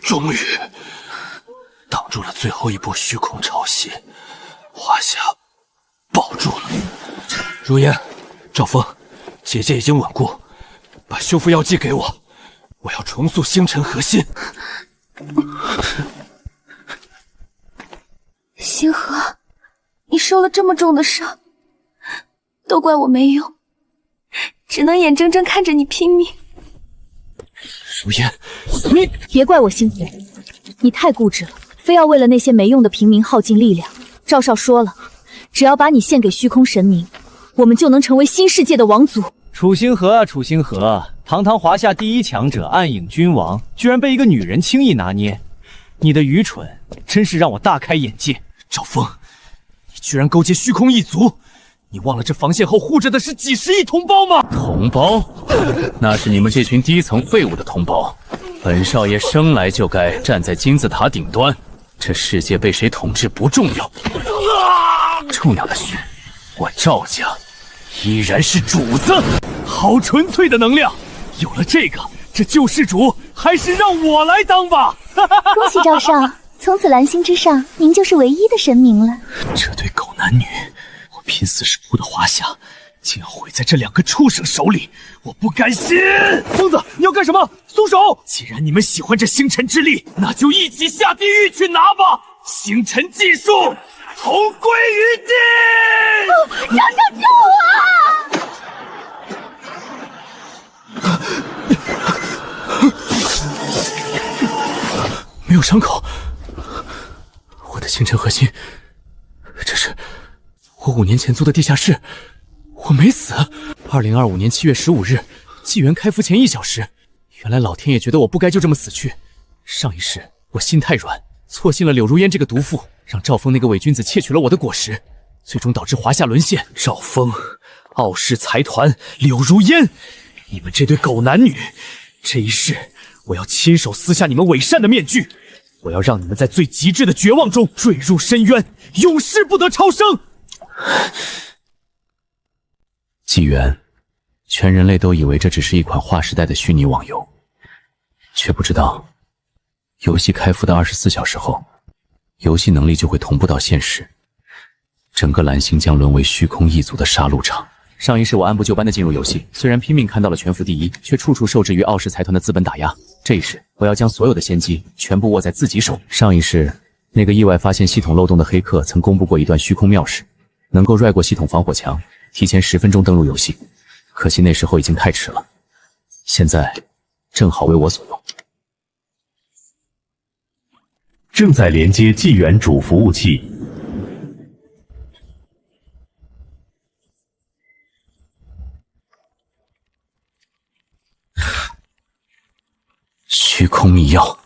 终于挡住了最后一波虚空潮汐，华夏保住了。如烟，赵峰，结界已经稳固，把修复药剂给我，我要重塑星辰核心。星河，你受了这么重的伤，都怪我没用，只能眼睁睁看着你拼命。如烟，你别怪我星河，你太固执了，非要为了那些没用的平民耗尽力量。赵少说了，只要把你献给虚空神明，我们就能成为新世界的王族。楚星河啊，楚星河，堂堂华夏第一强者，暗影君王，居然被一个女人轻易拿捏，你的愚蠢真是让我大开眼界。赵峰，你居然勾结虚空一族！你忘了这防线后护着的是几十亿同胞吗？同胞？那是你们这群低层废物的同胞。本少爷生来就该站在金字塔顶端，这世界被谁统治不重要，重要的是我赵家依然是主子。好纯粹的能量！有了这个，这救世主还是让我来当吧！恭喜赵少，从此蓝星之上，您就是唯一的神明了。这对狗男女，我拼死守护的华夏，竟要毁在这两个畜生手里，我不甘心！疯子，你要干什么？松手！既然你们喜欢这星辰之力，那就一起下地狱去拿吧！星辰技术同归于尽！赵少救我！没有伤口，我的星辰核心，这是我5年前租的地下室，我没死。2025年7月15日，纪元开服前1小时，原来老天爷觉得我不该就这么死去。上一世我心太软，错信了柳如烟这个毒妇，让赵峰那个伪君子窃取了我的果实，最终导致华夏沦陷。赵峰、傲视财团、柳如烟，你们这对狗男女，这一世我要亲手撕下你们伪善的面具，我要让你们在最极致的绝望中坠入深渊，永世不得超生。纪元，全人类都以为这只是一款划时代的虚拟网游，却不知道游戏开服的24小时后，游戏能力就会同步到现实，整个蓝星将沦为虚空一族的杀戮场。上一世我按部就班的进入游戏，虽然拼命看到了全服第一，却处处受制于傲视财团的资本打压。这一世我要将所有的先机全部握在自己手。上一世那个意外发现系统漏洞的黑客曾公布过一段虚空妙事，能够拽过系统防火墙，提前10分钟登录游戏，可惜那时候已经太迟了，现在正好为我所用。正在连接纪元主服务器。虚空密钥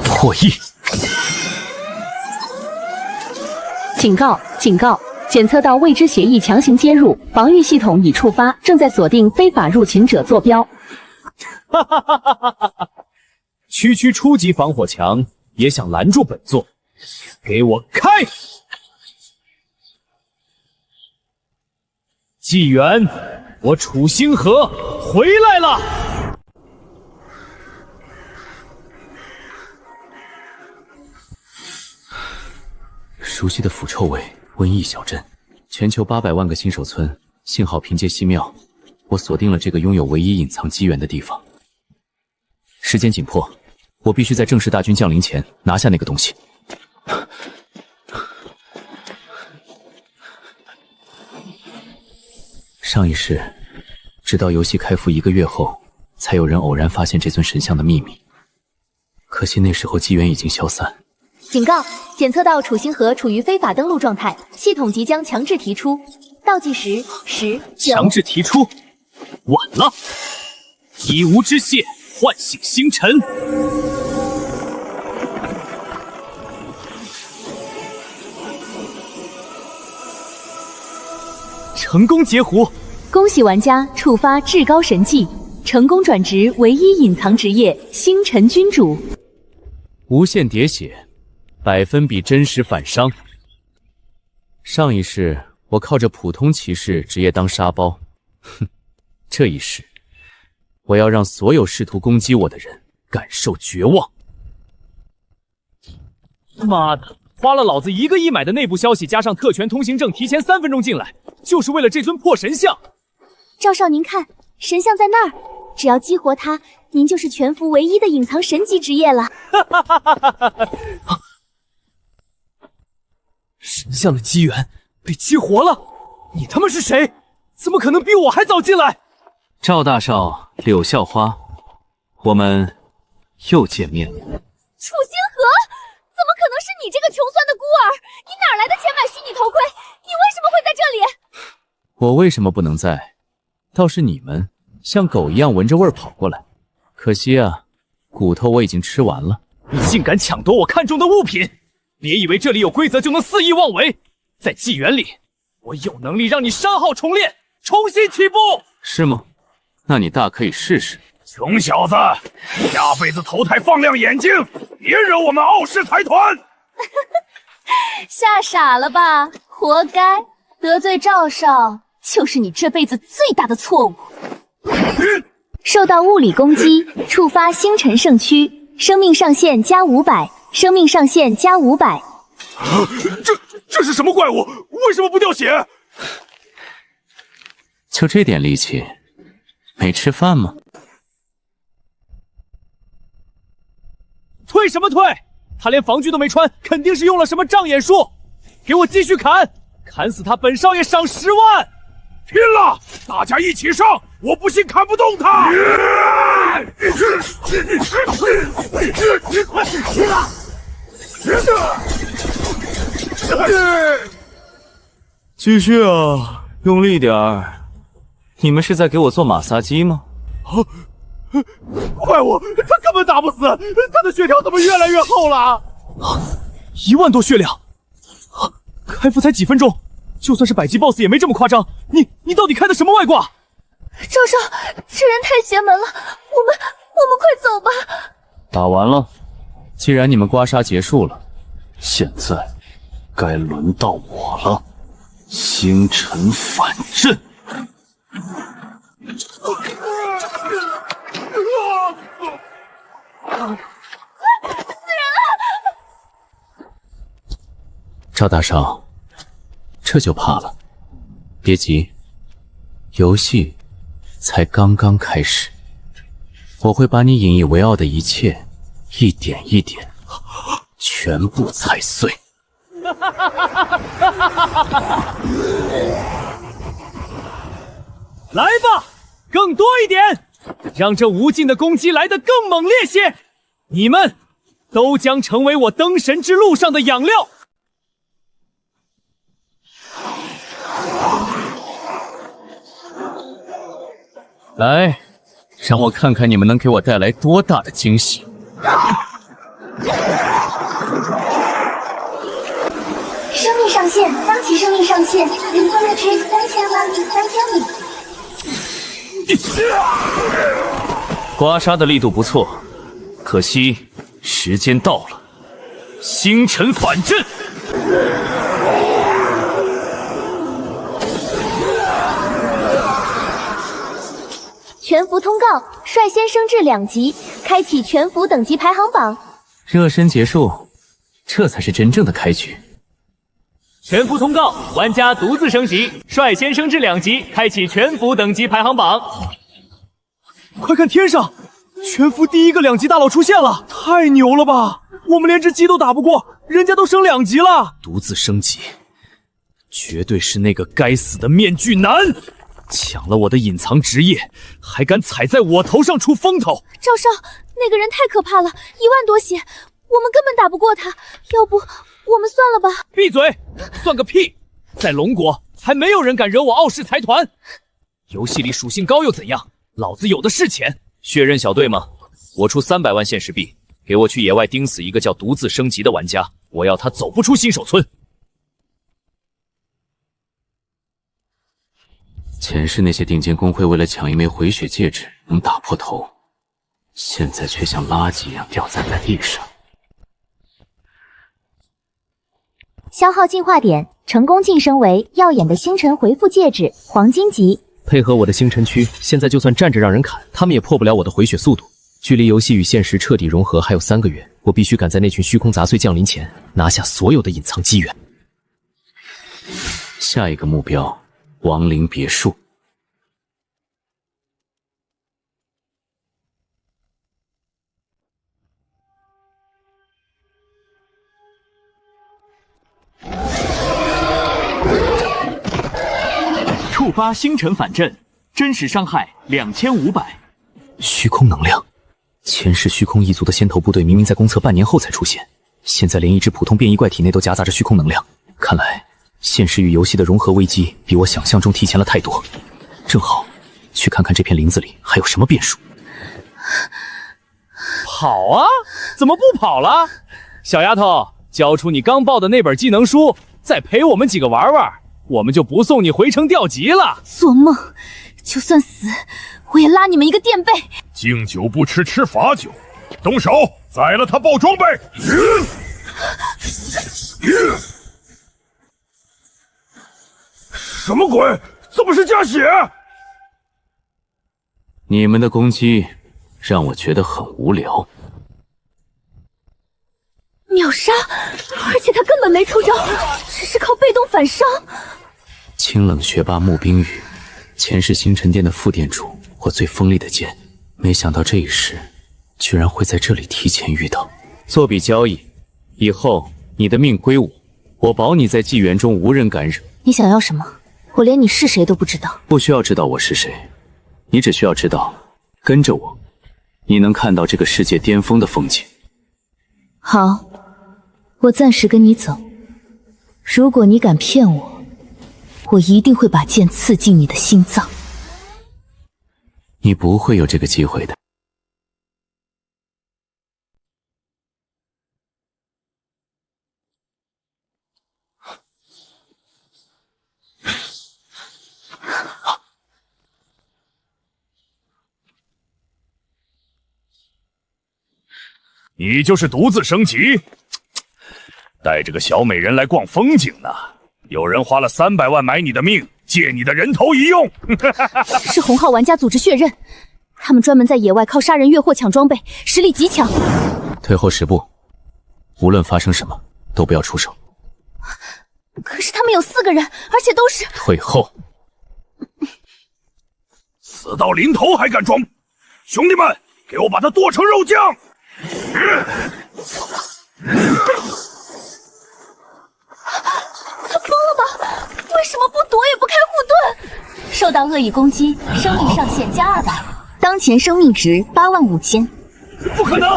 破译。警告！警告！检测到未知协议强行接入，防御系统已触发，正在锁定非法入侵者坐标。哈哈哈哈哈哈！区区初级防火墙也想拦住本座？给我开！纪元，我楚星河回来了！熟悉的腐臭味，瘟疫小镇，全球800万个新手村。幸好凭借西庙，我锁定了这个拥有唯一隐藏机缘的地方。时间紧迫，我必须在正式大军降临前拿下那个东西。上一世，直到游戏开服1个月后，才有人偶然发现这尊神像的秘密。可惜那时候机缘已经消散。警告！检测到楚星河处于非法登录状态，系统即将强制提出。倒计时10、9。强制提出，晚了！以无之血唤醒星辰。成功截胡！恭喜玩家触发至高神技，成功转职唯一隐藏职业星辰君主。无限喋血，100分比真实反伤。上一世我靠着普通骑士职业当沙包，哼！这一世，我要让所有试图攻击我的人感受绝望。妈的，花了老子1个亿买的内部消息，加上特权通行证，提前3分钟进来，就是为了这尊破神像。赵少，您看，神像在那儿，只要激活它，您就是全服唯一的隐藏神级职业了。神像的机缘被激活了，你他妈是谁？怎么可能比我还早进来？赵大少，柳校花，我们又见面了。楚星河，怎么可能是你这个穷酸的孤儿？你哪来的钱买虚拟头盔？你为什么会在这里？我为什么不能在？倒是你们像狗一样闻着味儿跑过来，可惜啊，骨头我已经吃完了。你竟敢抢夺我看中的物品！别以为这里有规则就能肆意妄为，在纪元里，我有能力让你伤号重练，重新起步。是吗？那你大可以试试。穷小子，下辈子投胎放亮眼睛，别惹我们傲视财团！吓傻了吧？活该！得罪赵少，就是你这辈子最大的错误。受到物理攻击，触发星辰圣躯，生命上限加500，生命上限加500。这是什么怪物？为什么不掉血？就这点力气，没吃饭吗？退什么退？他连防具都没穿，肯定是用了什么障眼术。给我继续砍，砍死他，本少爷赏10万！拼了！大家一起上！我不信砍不动他！继续啊，用力点儿！你们是在给我做马杀鸡吗？怪物，他根本打不死，他的血条怎么越来越厚了？1万多血量，开服才几分钟，就算是百级 BOSS 也没这么夸张。你到底开的什么外挂？赵少，这人太邪门了，我们快走吧。打完了，既然你们刮痧结束了，现在该轮到我了。星辰反震。赵大少，这就怕了。别急，游戏才刚刚开始，我会把你引以为傲的一切，一点一点，全部踩碎。来吧，更多一点，让这无尽的攻击来得更猛烈些。你们都将成为我登神之路上的养料。来，让我看看你们能给我带来多大的惊喜！生命上限，当期生命上限灵魂值3000万米3000米。刮痧的力度不错，可惜时间到了。星辰反震。全服通告，率先升至2级，开启全服等级排行榜。热身结束，这才是真正的开局。全服通告，玩家独自升级，率先升至2级，开启全服等级排行榜。快看天上，全服第1个2级大佬出现了，太牛了吧！我们连只鸡都打不过，人家都升2级了。独自升级，绝对是那个该死的面具男！抢了我的隐藏职业，还敢踩在我头上出风头！赵少，那个人太可怕了，1万多血，我们根本打不过他。要不我们算了吧？闭嘴！算个屁！在龙国还没有人敢惹我傲视财团。游戏里属性高又怎样？老子有的是钱。血刃小队吗？我出300万现实币，给我去野外盯死一个叫独自升级的玩家，我要他走不出新手村。前世那些顶尖公会为了抢一枚回血戒指能打破头，现在却像垃圾一样掉在地上。消耗进化点，成功晋升为耀眼的星辰回复戒指，黄金级。配合我的星辰区，现在就算站着让人砍，他们也破不了我的回血速度。距离游戏与现实彻底融合还有3个月，我必须赶在那群虚空杂碎降临前拿下所有的隐藏机缘。下一个目标，亡灵别墅。触发星辰反震，真实伤害2500。虚空能量，前世虚空一族的先头部队明明在公测半年后才出现，现在连一只普通变异怪体内都夹杂着虚空能量，看来现实与游戏的融合危机比我想象中提前了太多。正好去看看这片林子里还有什么变数。跑啊？怎么不跑了？小丫头，交出你刚报的那本技能书，再陪我们几个玩玩，我们就不送你回城调级了。做梦！就算死，我也拉你们一个垫背。敬酒不吃吃罚酒，动手宰了他爆装备。什么鬼？怎么是加血？你们的攻击让我觉得很无聊。秒杀，而且他根本没出招，只是靠被动反伤。清冷学霸穆冰雨，前世星辰殿的副殿主，我最锋利的剑，没想到这一世居然会在这里提前遇到。做笔交易，以后你的命归我，我保你在纪元中无人敢惹。你想要什么？我连你是谁都不知道。不需要知道我是谁，你只需要知道，跟着我，你能看到这个世界巅峰的风景。好，我暂时跟你走。如果你敢骗我，我一定会把剑刺进你的心脏。你不会有这个机会的。你就是独自升级，带着个小美人来逛风景呢。有人花了300万买你的命，借你的人头一用。是红号玩家组织血刃，他们专门在野外靠杀人越货抢装备，实力极强。退后10步，无论发生什么都不要出手。可是他们有4个人，而且都是……退后！死到临头还敢装？兄弟们，给我把他剁成肉酱！他疯了吗？为什么不躲也不开护盾？受到恶意攻击，生命上限加200，当前生命值85000。不可能！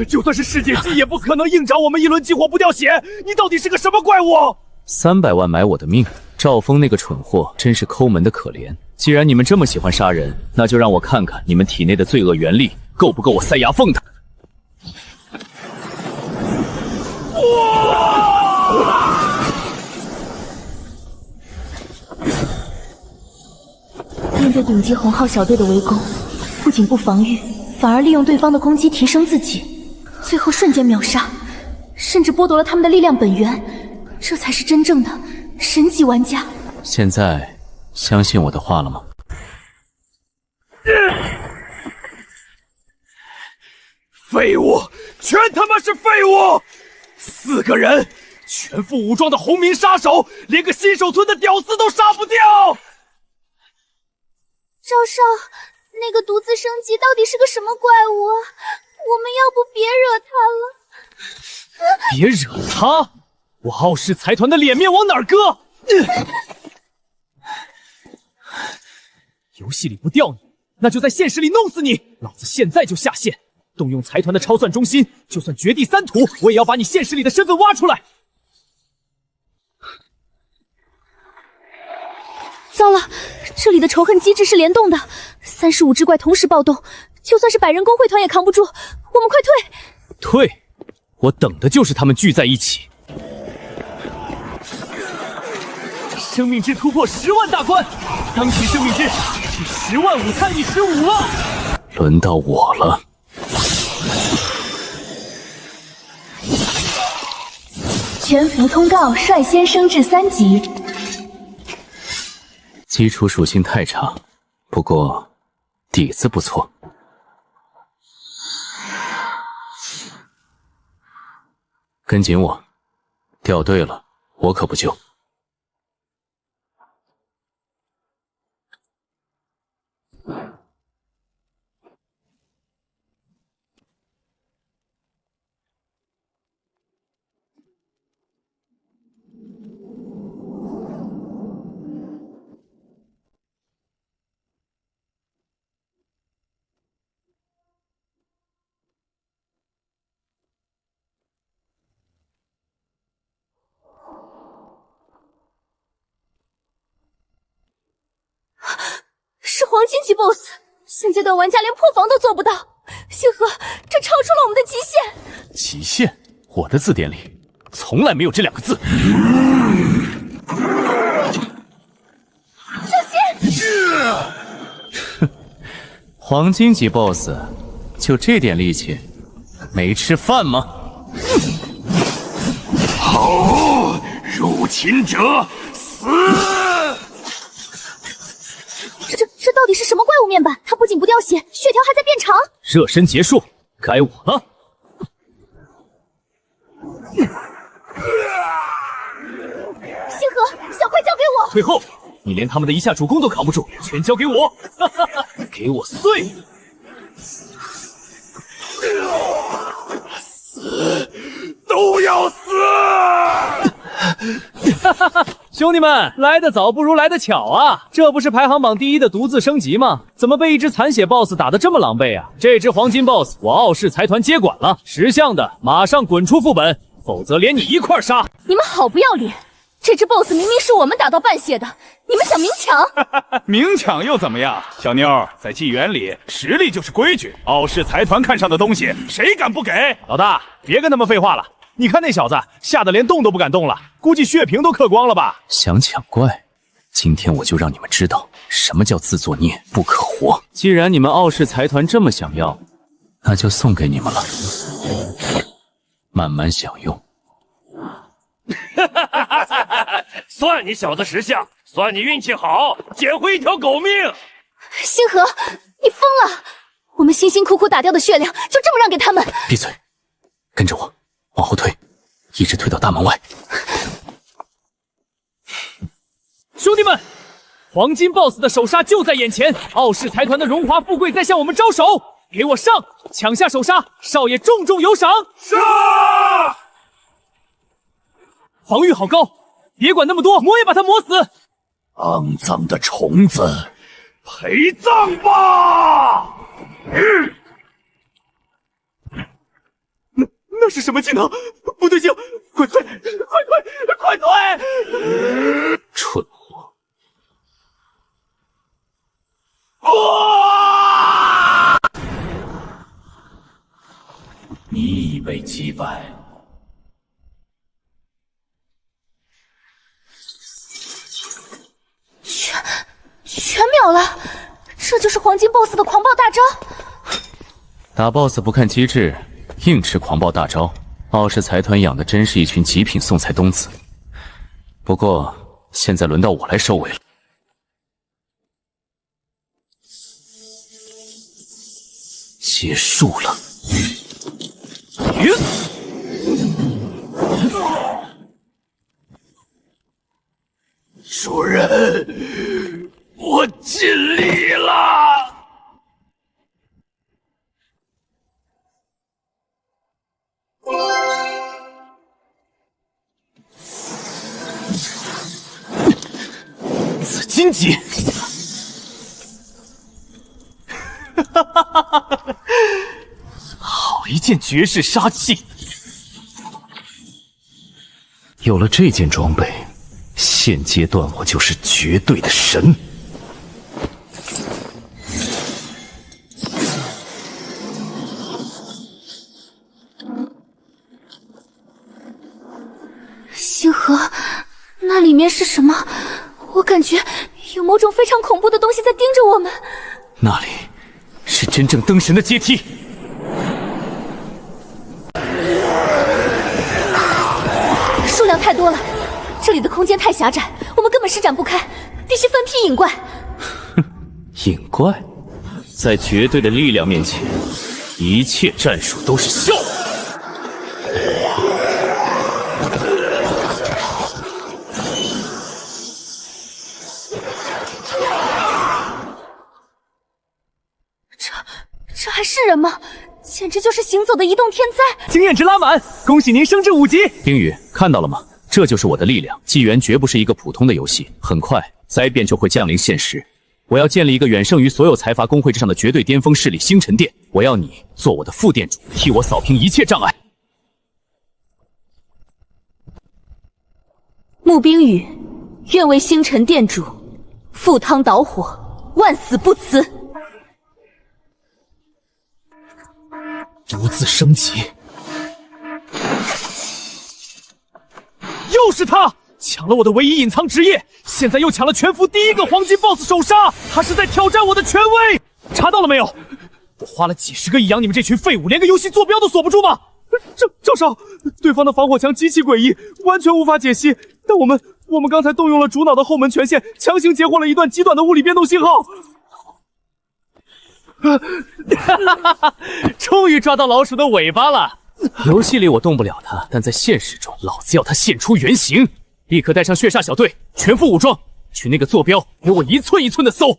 就算是世界机，也不可能硬找我们一轮激活不掉血。你到底是个什么怪物？300万买我的命，赵峰那个蠢货真是抠门的可怜。既然你们这么喜欢杀人，那就让我看看你们体内的罪恶原力够不够我塞牙缝的。面对顶级红号小队的围攻，不仅不防御，反而利用对方的攻击提升自己，最后瞬间秒杀，甚至剥夺了他们的力量本源。这才是真正的神级玩家。现在相信我的话了吗？废物，全他妈是废物！4个人，全副武装的红民杀手，连个新手村的屌丝都杀不掉。赵少，那个独自升级到底是个什么怪物啊？我们要不别惹他了。别惹他！我傲视财团的脸面往哪儿搁？游戏里不掉你，那就在现实里弄死你！老子现在就下线，动用财团的超算中心，就算绝地3屠，我也要把你现实里的身份挖出来！糟了，这里的仇恨机制是联动的，35只怪同时暴动，就算是百人工会团也扛不住。我们快退！退！我等的就是他们聚在一起。生命值突破10万大关，当前生命值是10.5×15了。轮到我了。全服通告率先升至3级。基础属性太差，不过底子不错。跟紧我，掉队了，我可不救。是黄金级 BOSS， 现阶段玩家连破防都做不到。星河，这超出了我们的极限。极限？我的字典里从来没有这2个字。小心！黄金级 BOSS， 就这点力气，没吃饭吗？好，入侵者死！这到底是什么怪物面板？它不仅不掉血，血条还在变长。热身结束，该我了。星河，小块交给我。退后！你连他们的一下主攻都扛不住，全交给我！哈哈哈，给我碎！死，都要死！哈哈哈！兄弟们，来得早不如来得巧啊！这不是排行榜第1的独自升级吗？怎么被一只残血 BOSS 打得这么狼狈啊？这只黄金 BOSS 我傲视财团接管了，10项的马上滚出副本，否则连你一块杀！你们好不要脸！这只 BOSS 明明是我们打到半血的，你们想明抢？明抢又怎么样？小妞，在纪元里，实力就是规矩。傲视财团看上的东西，谁敢不给？老大，别跟他们废话了。你看那小子吓得连动都不敢动了，估计血瓶都嗑光了吧？想抢怪？今天我就让你们知道什么叫自作孽不可活。既然你们傲视财团这么想要，那就送给你们了，慢慢享用。算你小子识相，算你运气好，捡回一条狗命。星河，你疯了！我们辛辛苦苦打掉的血量，就这么让给他们？闭嘴，跟着我，往后退，一直退到大门外。兄弟们，黄金 BOSS 的首杀就在眼前，傲视财团的荣华富贵在向我们招手，给我上，抢下首杀，少爷重重有赏。杀！防御好高，别管那么多，磨也把他磨死。肮脏的虫子，陪葬吧！那是什么技能？不对劲！快退！快退！蠢货！你已被击败。全秒了，这就是黄金 BOSS 的狂暴大招。打 BOSS 不看机制，硬吃狂暴大招。傲视财团养的真是一群极品送财东子。不过现在轮到我来收尾了。结束了。主人，我尽力了。紫金级，好一件绝世杀器！有了这件装备，现阶段我就是绝对的神。星河，那里面是什么？我感觉有某种非常恐怖的东西在盯着我们。那里是真正灯神的阶梯。树太多了，这里的空间太狭窄，我们根本施展不开，必须分批引怪。引怪，在绝对的力量面前，一切战术都是笑话。这还是人吗？简直就是行走的移动天灾！经验值拉满，恭喜您升至5级。冰雨，看到了吗？这就是我的力量。纪元绝不是一个普通的游戏，很快灾变就会降临现实。我要建立一个远胜于所有财阀工会之上的绝对巅峰势力——星辰殿。我要你做我的副殿主，替我扫平一切障碍。穆冰雨，愿为星辰殿主，赴汤蹈火，万死不辞。独自升级，又是他抢了我的唯一隐藏职业，现在又抢了全服第1个黄金 BOSS 首杀，他是在挑战我的权威。查到了没有？我花了几十个亿养你们这群废物，连个游戏坐标都锁不住吗？赵少，对方的防火墙极其诡异，完全无法解析。但我们刚才动用了主脑的后门权限，强行截获了一段极短的物理变动信号。终于抓到老鼠的尾巴了！游戏里我动不了他，但在现实中，老子要他现出原形！立刻带上血煞小队，全副武装，去那个坐标，给我一寸一寸的搜。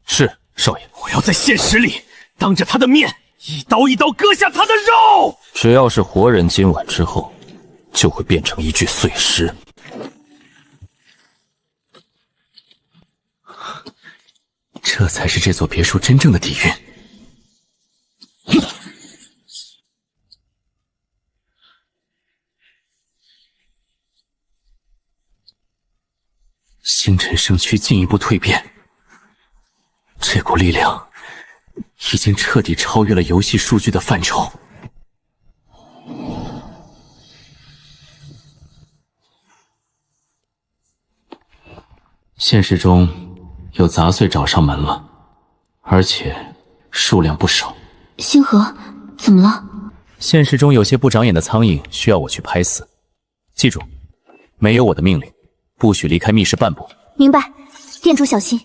是，少爷。我要在现实里当着他的面，一刀一刀割下他的肉。只要是活人，今晚之后就会变成一具碎尸。这才是这座别墅真正的底蕴。星辰圣躯进一步蜕变，这股力量已经彻底超越了游戏数据的范畴。现实中有杂碎找上门了，而且数量不少。星河，怎么了？现实中有些不长眼的苍蝇需要我去拍死，记住，没有我的命令，不许离开密室半步。明白，店主小心。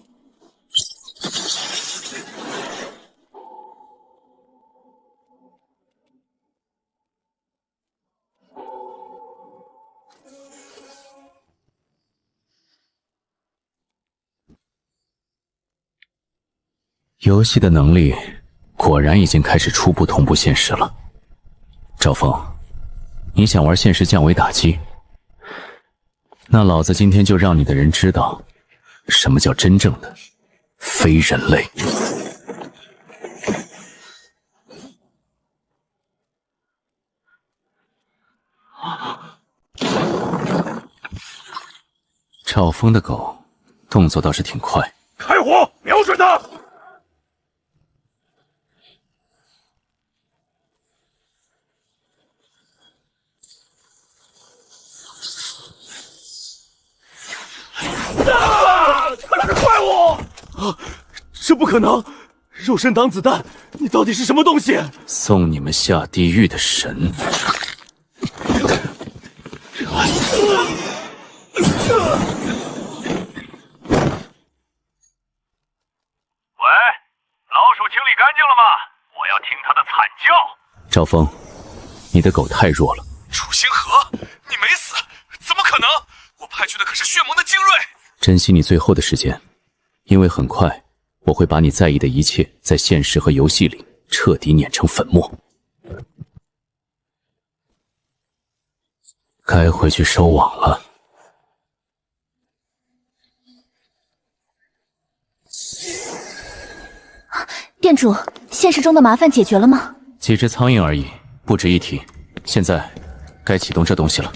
游戏的能力果然已经开始初步同步现实了。赵峰，你想玩现实降维打击？那老子今天就让你的人知道，什么叫真正的非人类。赵峰的狗动作倒是挺快。开火，瞄准他！他是怪物！这不可能！肉身挡子弹，你到底是什么东西？送你们下地狱的神！喂，老鼠清理干净了吗？我要听它的惨叫。赵峰，你的狗太弱了。楚星河，你没死？怎么可能？我派去的可是血盟的精锐。珍惜你最后的时间，因为很快我会把你在意的一切在现实和游戏里彻底碾成粉末。该回去收网了。店主，现实中的麻烦解决了吗？几只苍蝇而已，不值一提。现在该启动这东西了。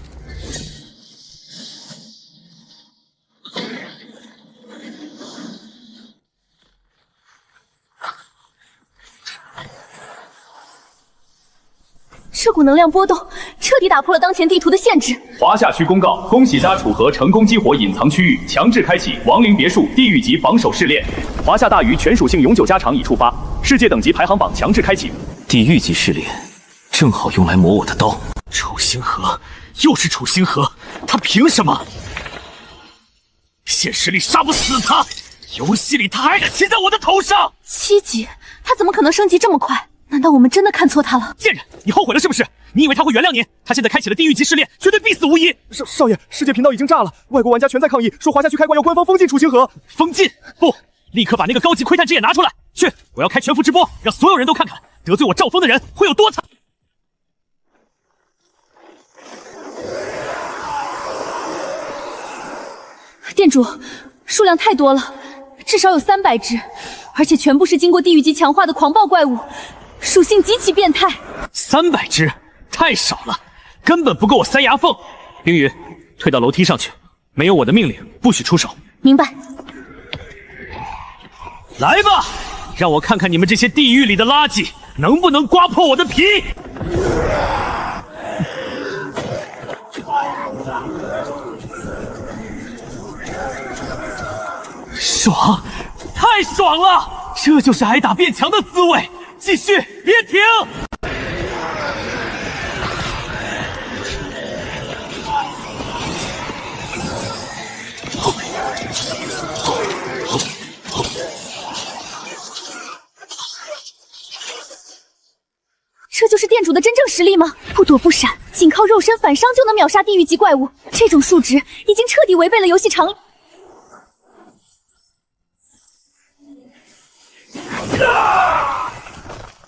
这股能量波动彻底打破了当前地图的限制。华夏区公告：恭喜家楚河成功激活隐藏区域，强制开启亡灵别墅地狱级防守试炼。华夏大鱼全属性永久加长已触发，世界等级排行榜强制开启。地狱级试炼，正好用来磨我的刀。楚星河，又是楚星河，他凭什么？现实里杀不死他，游戏里他还敢骑在我的头上？7级，他怎么可能升级这么快？难道我们真的看错他了？贱人，你后悔了是不是？你以为他会原谅你？他现在开启了地狱级试炼，绝对必死无疑。少爷，世界频道已经炸了，外国玩家全在抗议，说华夏区开馆要官方封禁楚清河。封禁？不，立刻把那个高级窥探之眼拿出来！去，我要开全服直播，让所有人都看看得罪我赵峰的人会有多惨。店主，数量太多了，至少有300只，而且全部是经过地狱级强化的狂暴怪物，属性极其变态。300只太少了，根本不够我塞牙缝。冰雨，退到楼梯上去，没有我的命令，不许出手。明白。来吧，让我看看你们这些地狱里的垃圾能不能刮破我的皮。爽，太爽了！这就是挨打变强的滋味。继续，别停！这就是店主的真正实力吗？不躲不闪，仅靠肉身反伤就能秒杀地狱级怪物，这种数值已经彻底违背了游戏常理。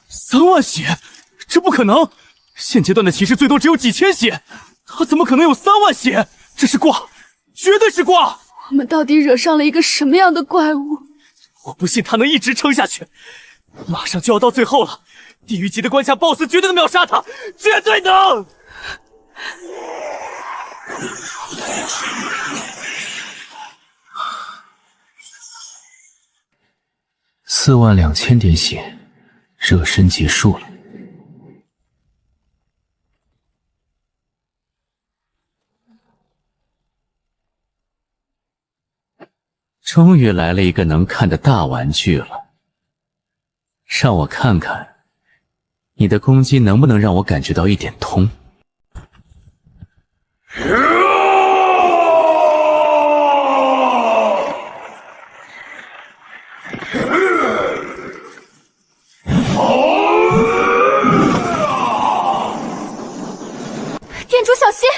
3万血，这不可能！现阶段的骑士最多只有几千血，他怎么可能有3万血？这是挂，绝对是挂！我们到底惹上了一个什么样的怪物？我不信他能一直撑下去，马上就要到最后了，地狱级的关卡 BOSS 绝对能秒杀他，绝对能！42000点血，热身结束了。终于来了一个能看的大玩具了，让我看看，你的攻击能不能让我感觉到一点痛？店主小心，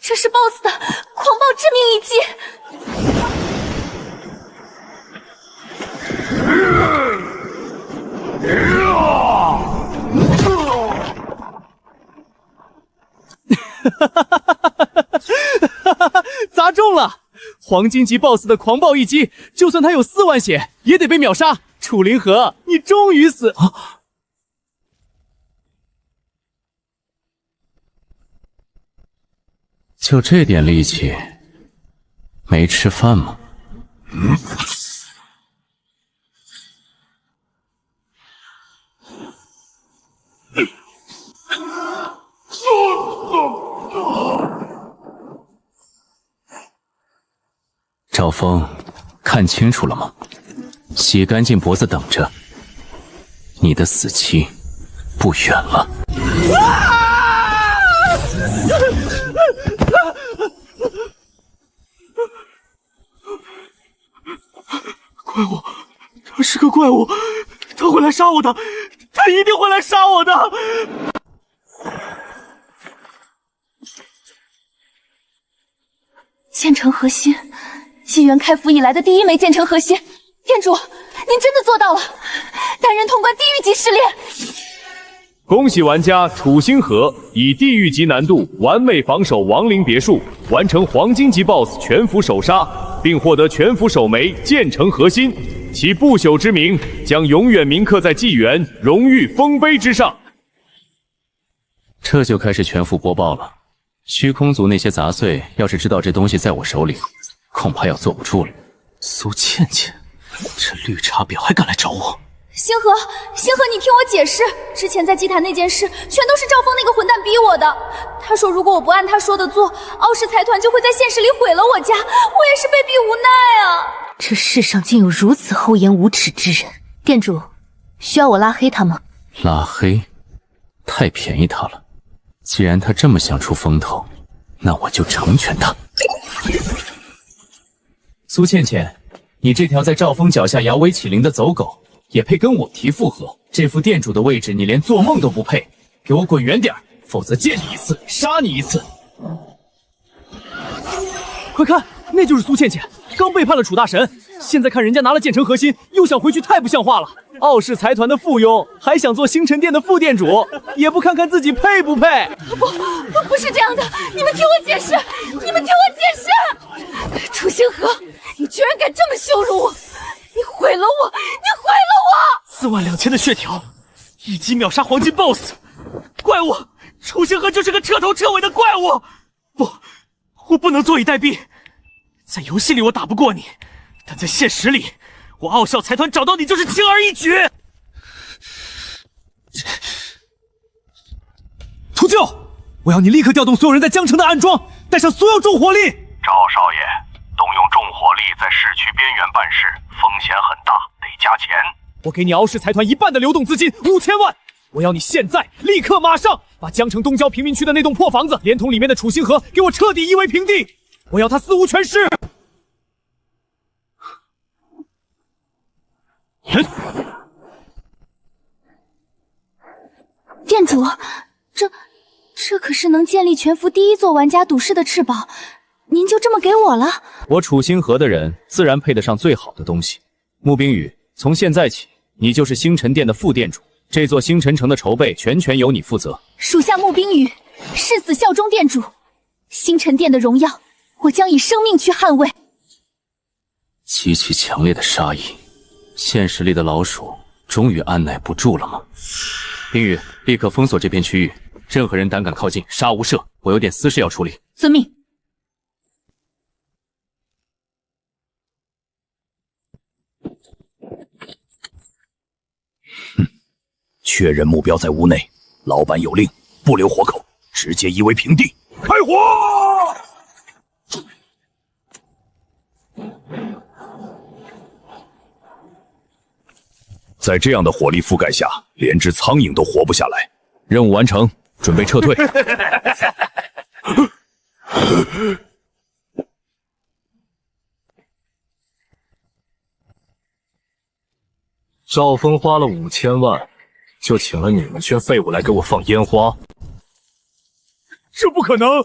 这是 BOSS 的狂暴致命一击。砸中了！黄金级 BOSS 的狂暴一击，就算他有4万血，也得被秒杀。楚灵河，你终于死！就这点力气，没吃饭吗？赵峰，看清楚了吗？洗干净脖子等着，你的死期不远了。怪物，他是个怪物，他会来杀我的，他一定会来杀我的。建成核心，纪元开服以来的第1枚建成核心。店主，您真的做到了，单人通关地狱级试炼。恭喜玩家楚星河以地狱级难度完美防守亡灵别墅，完成黄金级 BOSS 全服首杀，并获得全服首枚建成核心，其不朽之名将永远铭刻在纪元荣誉丰碑之上。这就开始全服播报了。虚空族那些杂碎，要是知道这东西在我手里，恐怕要坐不住了。苏倩倩，这绿茶婊还敢来找我！星河，你听我解释，之前在祭坛那件事，全都是赵峰那个混蛋逼我的。他说如果我不按他说的做，傲视财团就会在现实里毁了我家，我也是被逼无奈啊。这世上竟有如此厚颜无耻之人！店主，需要我拉黑他吗？拉黑？太便宜他了。既然他这么想出风头，那我就成全他。苏倩倩，你这条在赵峰脚下摇尾乞灵的走狗，也配跟我提复合？这副店主的位置，你连做梦都不配！给我滚远点，否则见你一次杀你一次！快看，那就是苏倩倩，刚背叛了楚大神，现在看人家拿了剑城核心，又想回去，太不像话了。傲视财团的附庸，还想做星辰殿的副店主，也不看看自己配不配？不是这样的，你们听我解释，你们听我解释！楚星河，你居然敢这么羞辱我！你毁了我！你毁了我！ 42000的血条，一击秒杀黄金 BOSS， 怪物！楚星河就是个彻头彻尾的怪物！不，我不能坐以待毙。在游戏里我打不过你，但在现实里，我傲笑财团找到你就是轻而易举。秃鹫，我要你立刻调动所有人在江城的暗桩，带上所有重火力。赵少爷，动用重火力在市区边缘办事，风险很大，得加钱。我给你傲视财团1半的流动资金5000万，我要你现在立刻马上把江城东郊贫民区的那栋破房子，连同里面的楚星河，给我彻底夷为平地。我要他死无全尸。店主，这可是能建立全服第一座玩家赌室的翅膀，您就这么给我了？我楚星河的人自然配得上最好的东西。穆冰雨，从现在起，你就是星辰殿的副店主，这座星辰城的筹备全由你负责。属下穆冰雨，誓死效忠店主。星辰殿的荣耀，我将以生命去捍卫。极其强烈的杀意，现实里的老鼠终于按耐不住了吗？冰雨，立刻封锁这片区域，任何人胆敢靠近，杀无赦。我有点私事要处理。遵命。确认目标在屋内，老板有令，不留活口，直接夷为平地。开火！在这样的火力覆盖下，连只苍蝇都活不下来。任务完成，准备撤退。赵峰花了5000万，就请了你们群废物来给我放烟花。这不可能！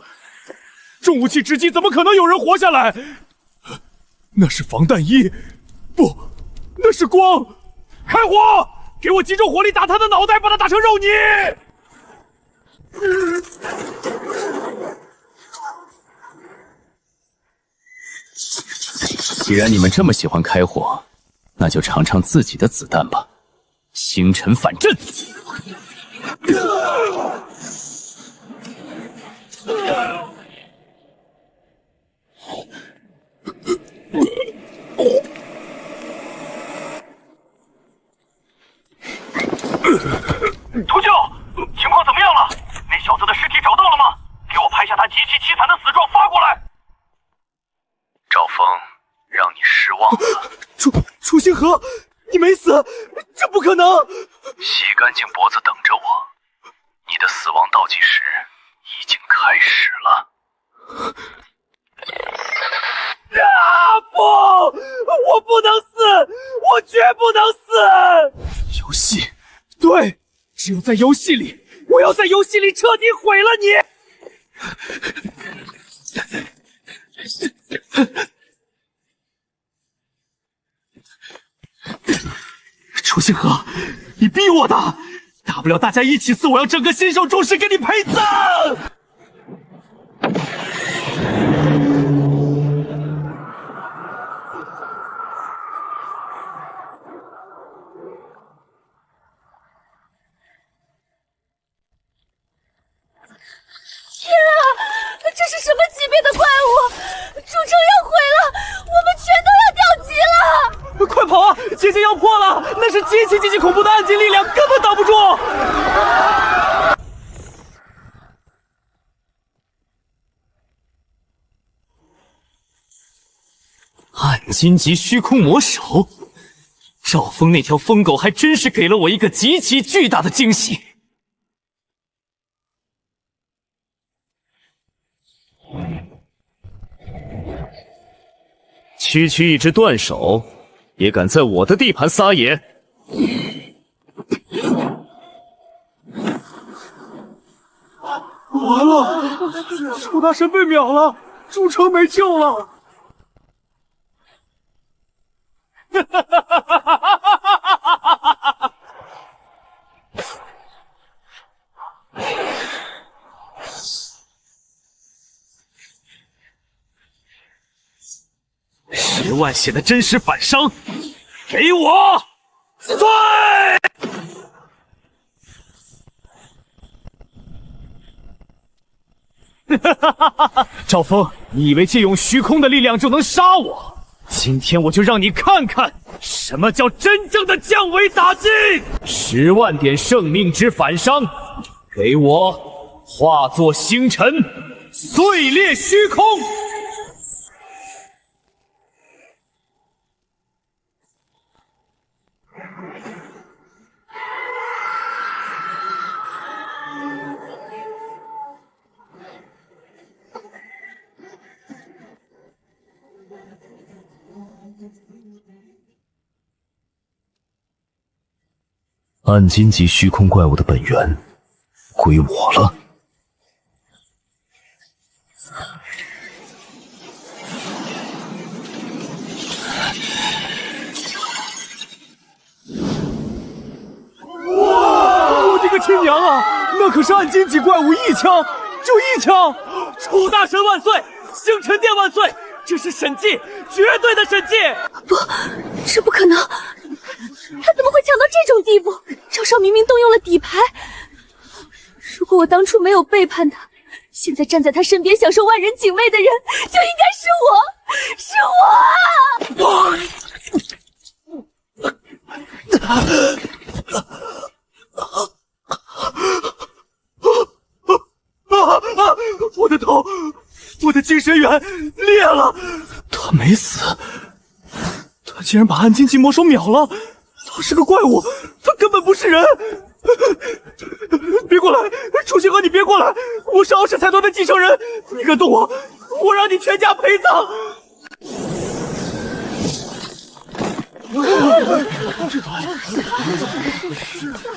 重武器直击，怎么可能有人活下来？那是防弹衣，不，那是光！开火！给我集中火力打他的脑袋，把他打成肉泥！既然你们这么喜欢开火，那就尝尝自己的子弹吧。星辰反震！秃鹫，情况怎么样了？那小子的尸体找到了吗？给我拍下他极其凄惨的死状发过来。赵峰，让你失望了。楚星河，你没死，这不可能！洗干净脖子等着我，你的死亡倒计时已经开始了。不！我不能死！我绝不能死！游戏，对，只有在游戏里，我要在游戏里彻底毁了你！楚星河，你逼我的，大不了大家一起死，我要整个新手中士给你陪葬！天啊，这是什么级别的怪物？主城要毁了，我们全都要掉级了！快跑啊！结界要破了，那是极其恐怖的暗劲力量，根本挡不住。暗金级虚空魔手，赵峰那条疯狗还真是给了我一个极其巨大的惊喜。区区一只断手，也敢在我的地盘撒野？完了，楚大神被秒了，主城没救了。哈哈哈哈哈哈！10万血的真实反伤，给我碎！赵峰，你以为借用虚空的力量就能杀我？今天我就让你看看什么叫真正的降维打击！10万点生命之反伤，给我化作星辰，碎裂虚空！暗金级虚空怪物的本源归我了。哇！我的个亲娘啊！那可是暗金级怪物，1枪就1枪！楚大神万岁！星辰殿万岁！这是神迹，绝对的神迹！不，这不可能！他怎么会强到这种地步？赵少明明动用了底牌，如果我当初没有背叛他，现在站在他身边享受万人敬畏的人就应该是我，我的头，我的精神元裂了！他没死，他竟然把暗金级魔手秒了！他是个怪物，他根本不是人！别过来，楚星河，你别过来！我是傲视财团的继承人，你敢动我，我让你全家陪葬！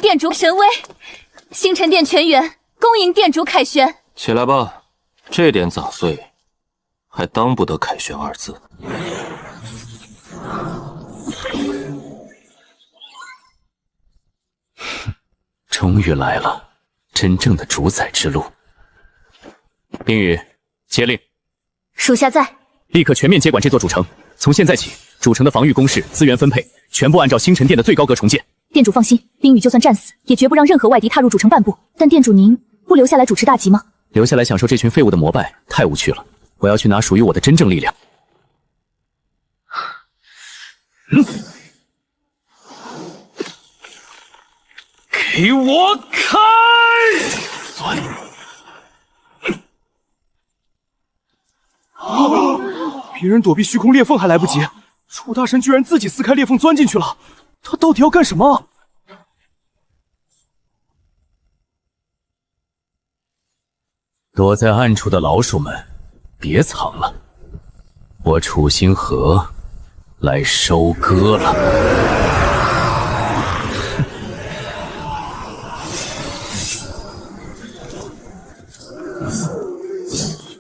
店主神威，星辰殿全员恭迎店主凯旋。起来吧，这点杂碎还当不得凯旋2字。终于来了，真正的主宰之路。冰雨，接令。属下在。立刻全面接管这座主城。从现在起，主城的防御工事、资源分配，全部按照星辰殿的最高格重建。店主放心，冰雨就算战死，也绝不让任何外敌踏入主城半步。但店主您不留下来主持大局吗？留下来享受这群废物的膜拜，太无趣了。我要去拿属于我的真正力量。给我开！别人躲避虚空裂缝还来不及，楚大神居然自己撕开裂缝钻进去了。他到底要干什么？躲在暗处的老鼠们，别藏了，我楚星河来收割了。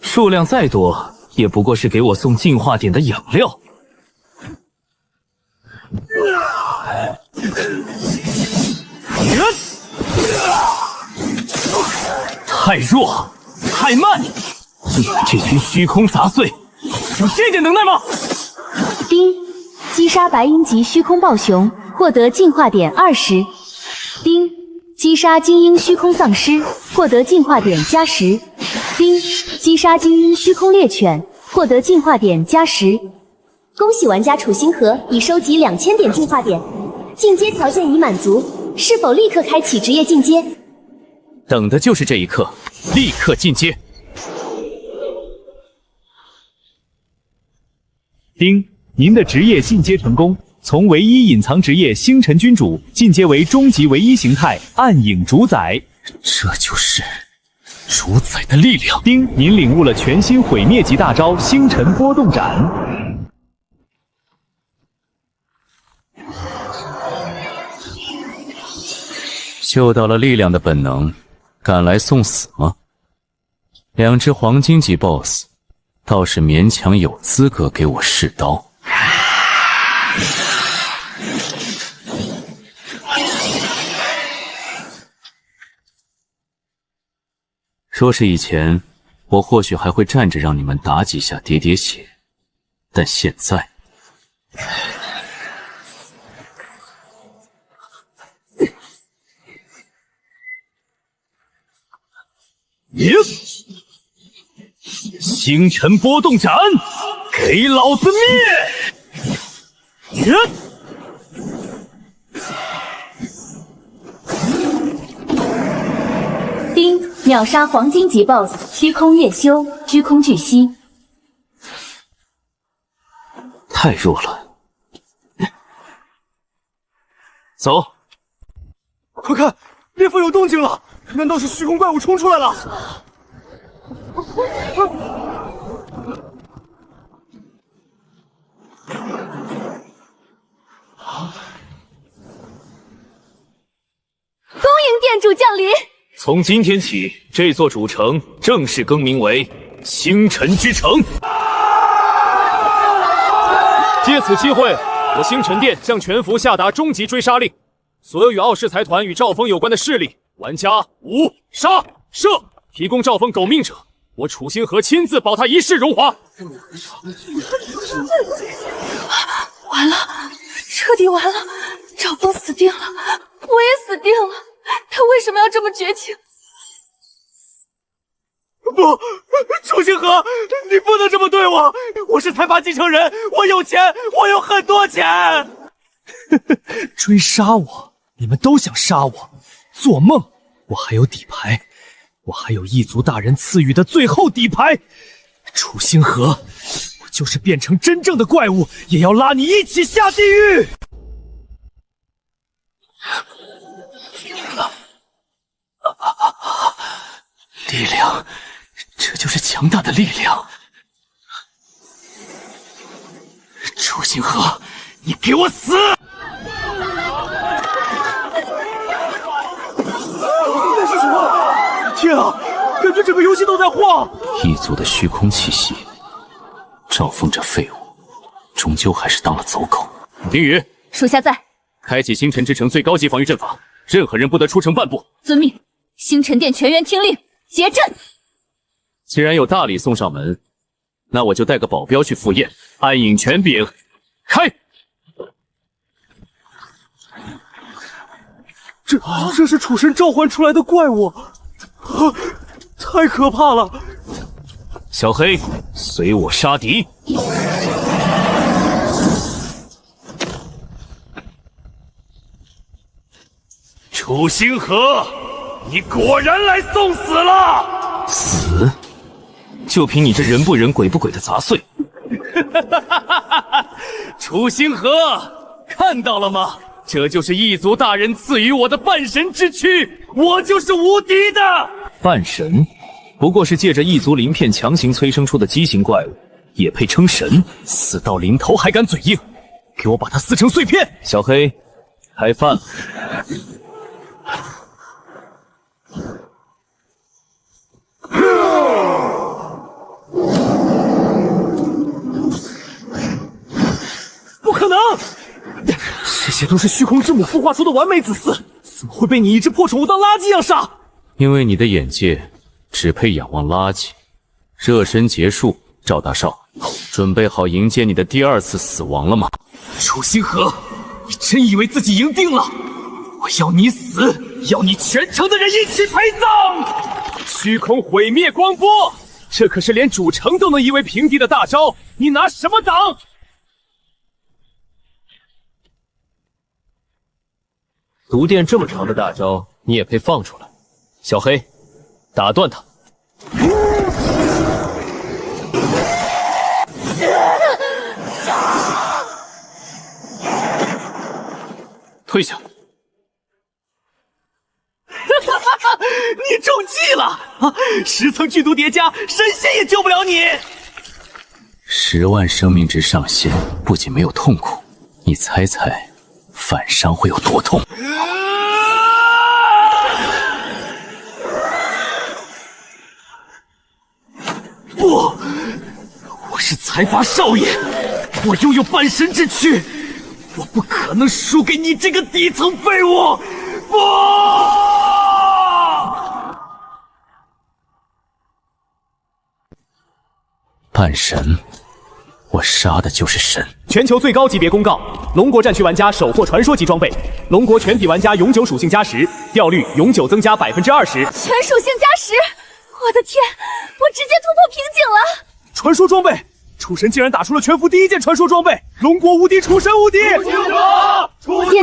数量再多，也不过是给我送进化点的养料。太弱，太慢！你们这群虚空杂碎，有这点能耐吗？丁，击杀白鹰级虚空暴熊，获得进化点20。丁，击杀精英虚空丧尸，获得进化点+10。丁，击杀精英虚空猎犬，获得进化点+10。恭喜玩家楚星河已收集2000点进化点，进阶条件已满足，是否立刻开启职业进阶？等的就是这一刻，立刻进阶。丁，您的职业进阶成功，从唯一隐藏职业星辰君主进阶为终极唯一形态暗影主宰。这就是主宰的力量。丁，您领悟了全新毁灭级大招星辰波动斩。嗅到了力量的本能，赶来送死吗？2只黄金级 BOSS 倒是勉强有资格给我试刀。说是以前，我或许还会站着让你们打几下叠叠血，但现在，星辰波动斩，给老子灭！丁，秒杀黄金级 BOSS 虚空夜修，虚空巨蜥。太弱了。走，快看，裂缝有动静了！难道是虚空怪物冲出来了？恭迎店主降临！从今天起，这座主城正式更名为星辰之城。借此机会，我星辰殿向全服下达终极追杀令，所有与傲视财团与赵峰有关的势力，玩家无杀射，提供赵峰狗命者，我楚星河亲自保他一世荣华。完了，彻底完了！赵峰死定了，我也死定了。他为什么要这么绝情？不，楚星河，你不能这么对我！我是财阀继承人，我有钱，我有很多钱。追杀我，你们都想杀我，做梦！我还有底牌，我还有异族大人赐予的最后底牌。楚星河，我就是变成真正的怪物，也要拉你一起下地狱！力量，这就是强大的力量。楚星河，你给我死！那是什么？天啊，感觉整个游戏都在晃！异族的虚空气息，赵峰这废物，终究还是当了走狗。丁宇，属下在。开启星辰之城最高级防御阵法，任何人不得出城半步。遵命。星辰殿全员听令，结阵。既然有大礼送上门，那我就带个保镖去赴宴。暗影权柄，开！这是楚神召唤出来的怪物，太可怕了！小黑，随我杀敌！楚星河，你果然来送死了！死？就凭你这人不人鬼不鬼的杂碎！楚星河，看到了吗？这就是异族大人赐予我的半神之躯，我就是无敌的！半神，不过是借着异族鳞片强行催生出的畸形怪物，也配称神？死到临头还敢嘴硬，给我把它撕成碎片！小黑，开饭了。不可能！这些都是虚空之母孵化出的完美子嗣，怎么会被你一只破宠物当垃圾一样杀？因为你的眼界只配仰望垃圾。热身结束，赵大少，准备好迎接你的第2次死亡了吗？楚星河，你真以为自己赢定了？我要你死，要你全城的人一起陪葬！虚空毁灭光波，这可是连主城都能夷为平地的大招，你拿什么挡？毒电这么长的大招，你也配放出来？小黑，打断他！退下！你中计了啊！10层剧毒叠加，神仙也救不了你。10万生命值上限，不仅没有痛苦，你猜猜，反伤会有多痛？财阀少爷，我拥有半神之躯，我不可能输给你这个底层废物！不！半神，我杀的就是神。全球最高级别公告：龙国战区玩家首获传说级装备，龙国全体玩家永久属性加10%，掉率永久增加20%。全属性加10%！我的天，我直接突破瓶颈了！传说装备，楚神竟然打出了全服第一件传说装备，龙国无敌，楚神无敌！店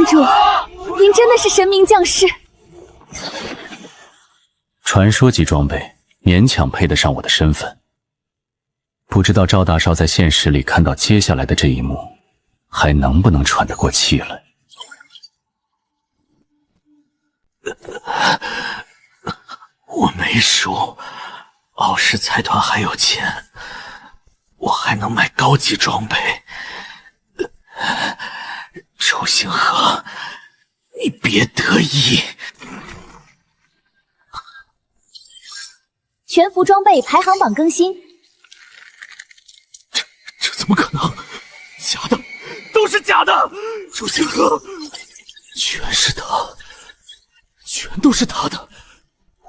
主，您真的是神明降世。传说级装备勉强配得上我的身份。不知道赵大少在现实里看到接下来的这一幕，还能不能喘得过气来？我没输，傲视财团还有钱，我还能买高级装备。周星河，你别得意。全服装备排行榜更新。这怎么可能？假的，都是假的！周星河，全是他，全都是他的。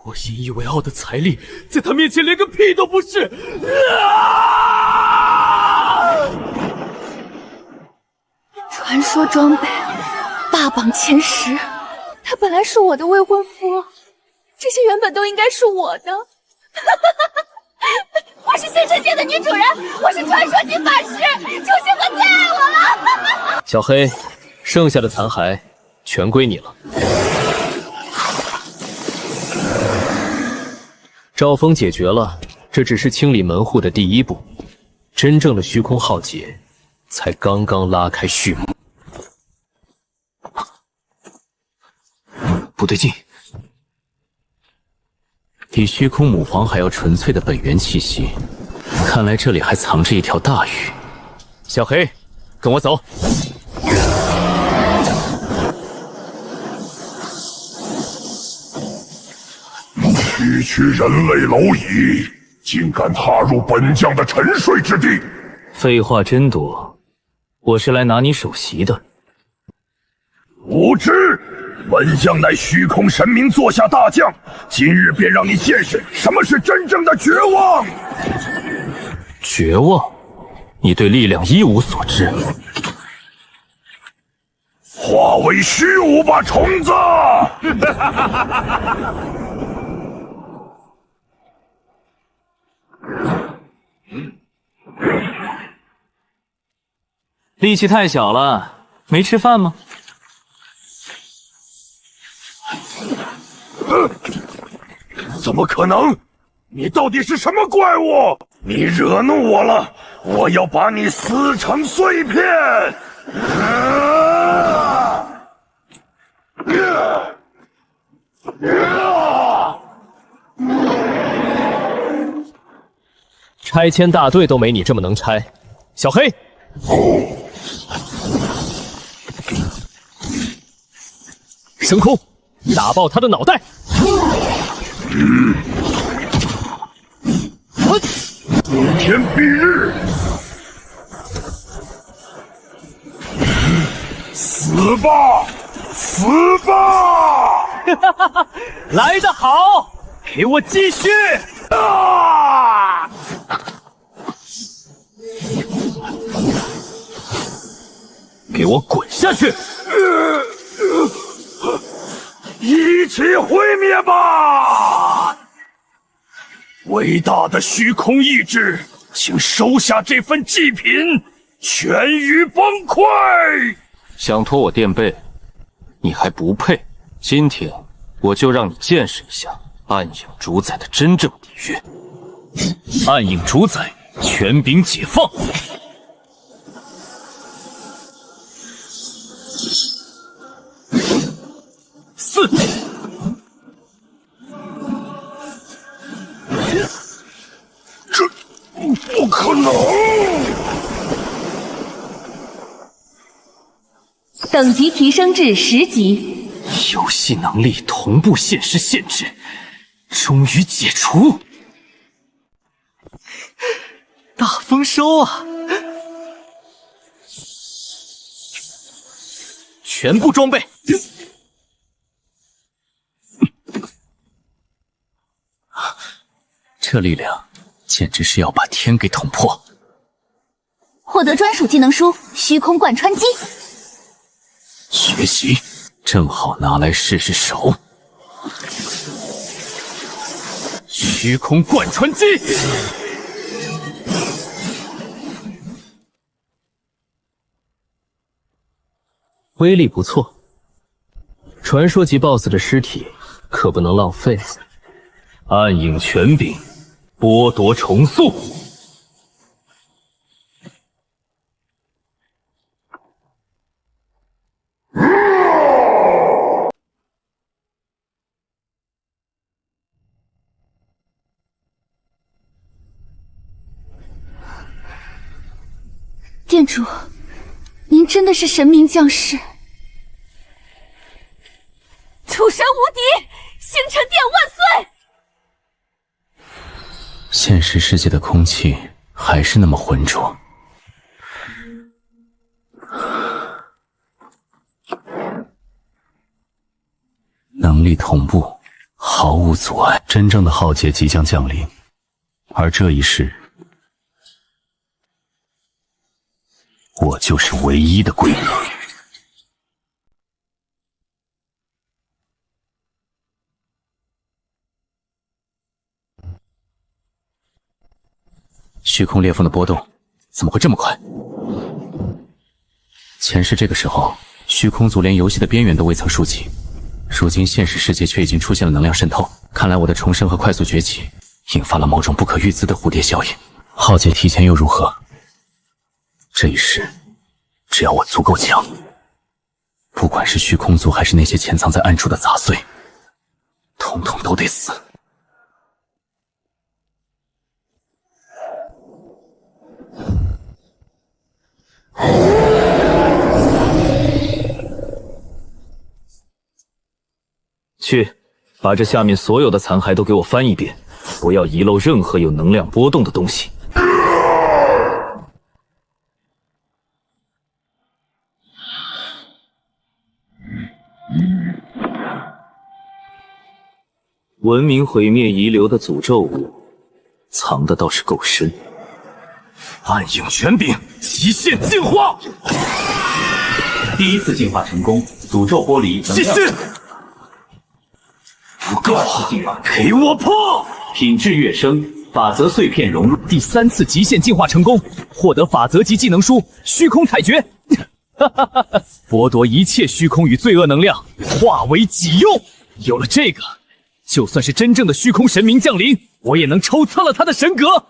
我引以为傲的财力，在他面前连个屁都不是。传说装备霸榜前10，他本来是我的未婚夫，这些原本都应该是我的。我是星辰界的女主人，我是传说级法师，周星河最爱我了。小黑，剩下的残骸全归你了。赵峰解决了，这只是清理门户的第一步，真正的虚空浩劫才刚刚拉开序幕。不对劲，比虚空母皇还要纯粹的本源气息，看来这里还藏着一条大鱼。小黑，跟我走。区区人类蝼蚁，竟敢踏入本将的沉睡之地！废话真多，我是来拿你首席的。无知！本将乃虚空神明座下大将，今日便让你见识什么是真正的绝望！绝望？你对力量一无所知。化为虚无吧，虫子！力气太小了，没吃饭吗？怎么可能？你到底是什么怪物？你惹怒我了，我要把你撕成碎片！拆迁大队都没你这么能拆，小黑。升空，打爆他的脑袋！遮天蔽日，死吧，死吧！来得好，给我继续！给我滚下去！一起毁灭吧！伟大的虚空意志，请收下这份祭品，全于崩溃！想拖我垫背，你还不配。今天我就让你见识一下暗影主宰的真正底蕴。暗影主宰，权柄解放！这不可能！等级提升至10级。游戏能力同步现实限制，终于解除。大丰收啊！全部装备。这力量简直是要把天给捅破。获得专属技能书虚空贯穿机。学习，正好拿来试试手。虚空贯穿机，威力不错。传说级 BOSS 的尸体可不能浪费。暗影权柄，剥夺重塑。店主，您真的是神明降世，主神无敌，星辰殿万岁！现实世界的空气还是那么浑浊。能力同步，毫无阻碍。真正的浩劫即将降临，而这一世，我就是唯一的归属。虚空裂缝的波动怎么会这么快？前世这个时候，虚空族连游戏的边缘都未曾触及，如今现实世界却已经出现了能量渗透。看来我的重生和快速崛起，引发了某种不可预知的蝴蝶效应。浩劫提前又如何？这一世，只要我足够强，不管是虚空族还是那些潜藏在暗处的杂碎，统统都得死。去，把这下面所有的残骸都给我翻一遍，不要遗漏任何有能量波动的东西。文明毁灭遗留的诅咒物，藏的倒是够深。暗影权柄极限进化，第一次进化成功，诅咒剥离。继续。不够，给我破！品质跃升，法则碎片融入。第3次极限进化成功，获得法则级技能书虚空采掘。剥夺一切虚空与罪恶能量，化为己用。有了这个，就算是真正的虚空神明降临，我也能抽测了他的神格。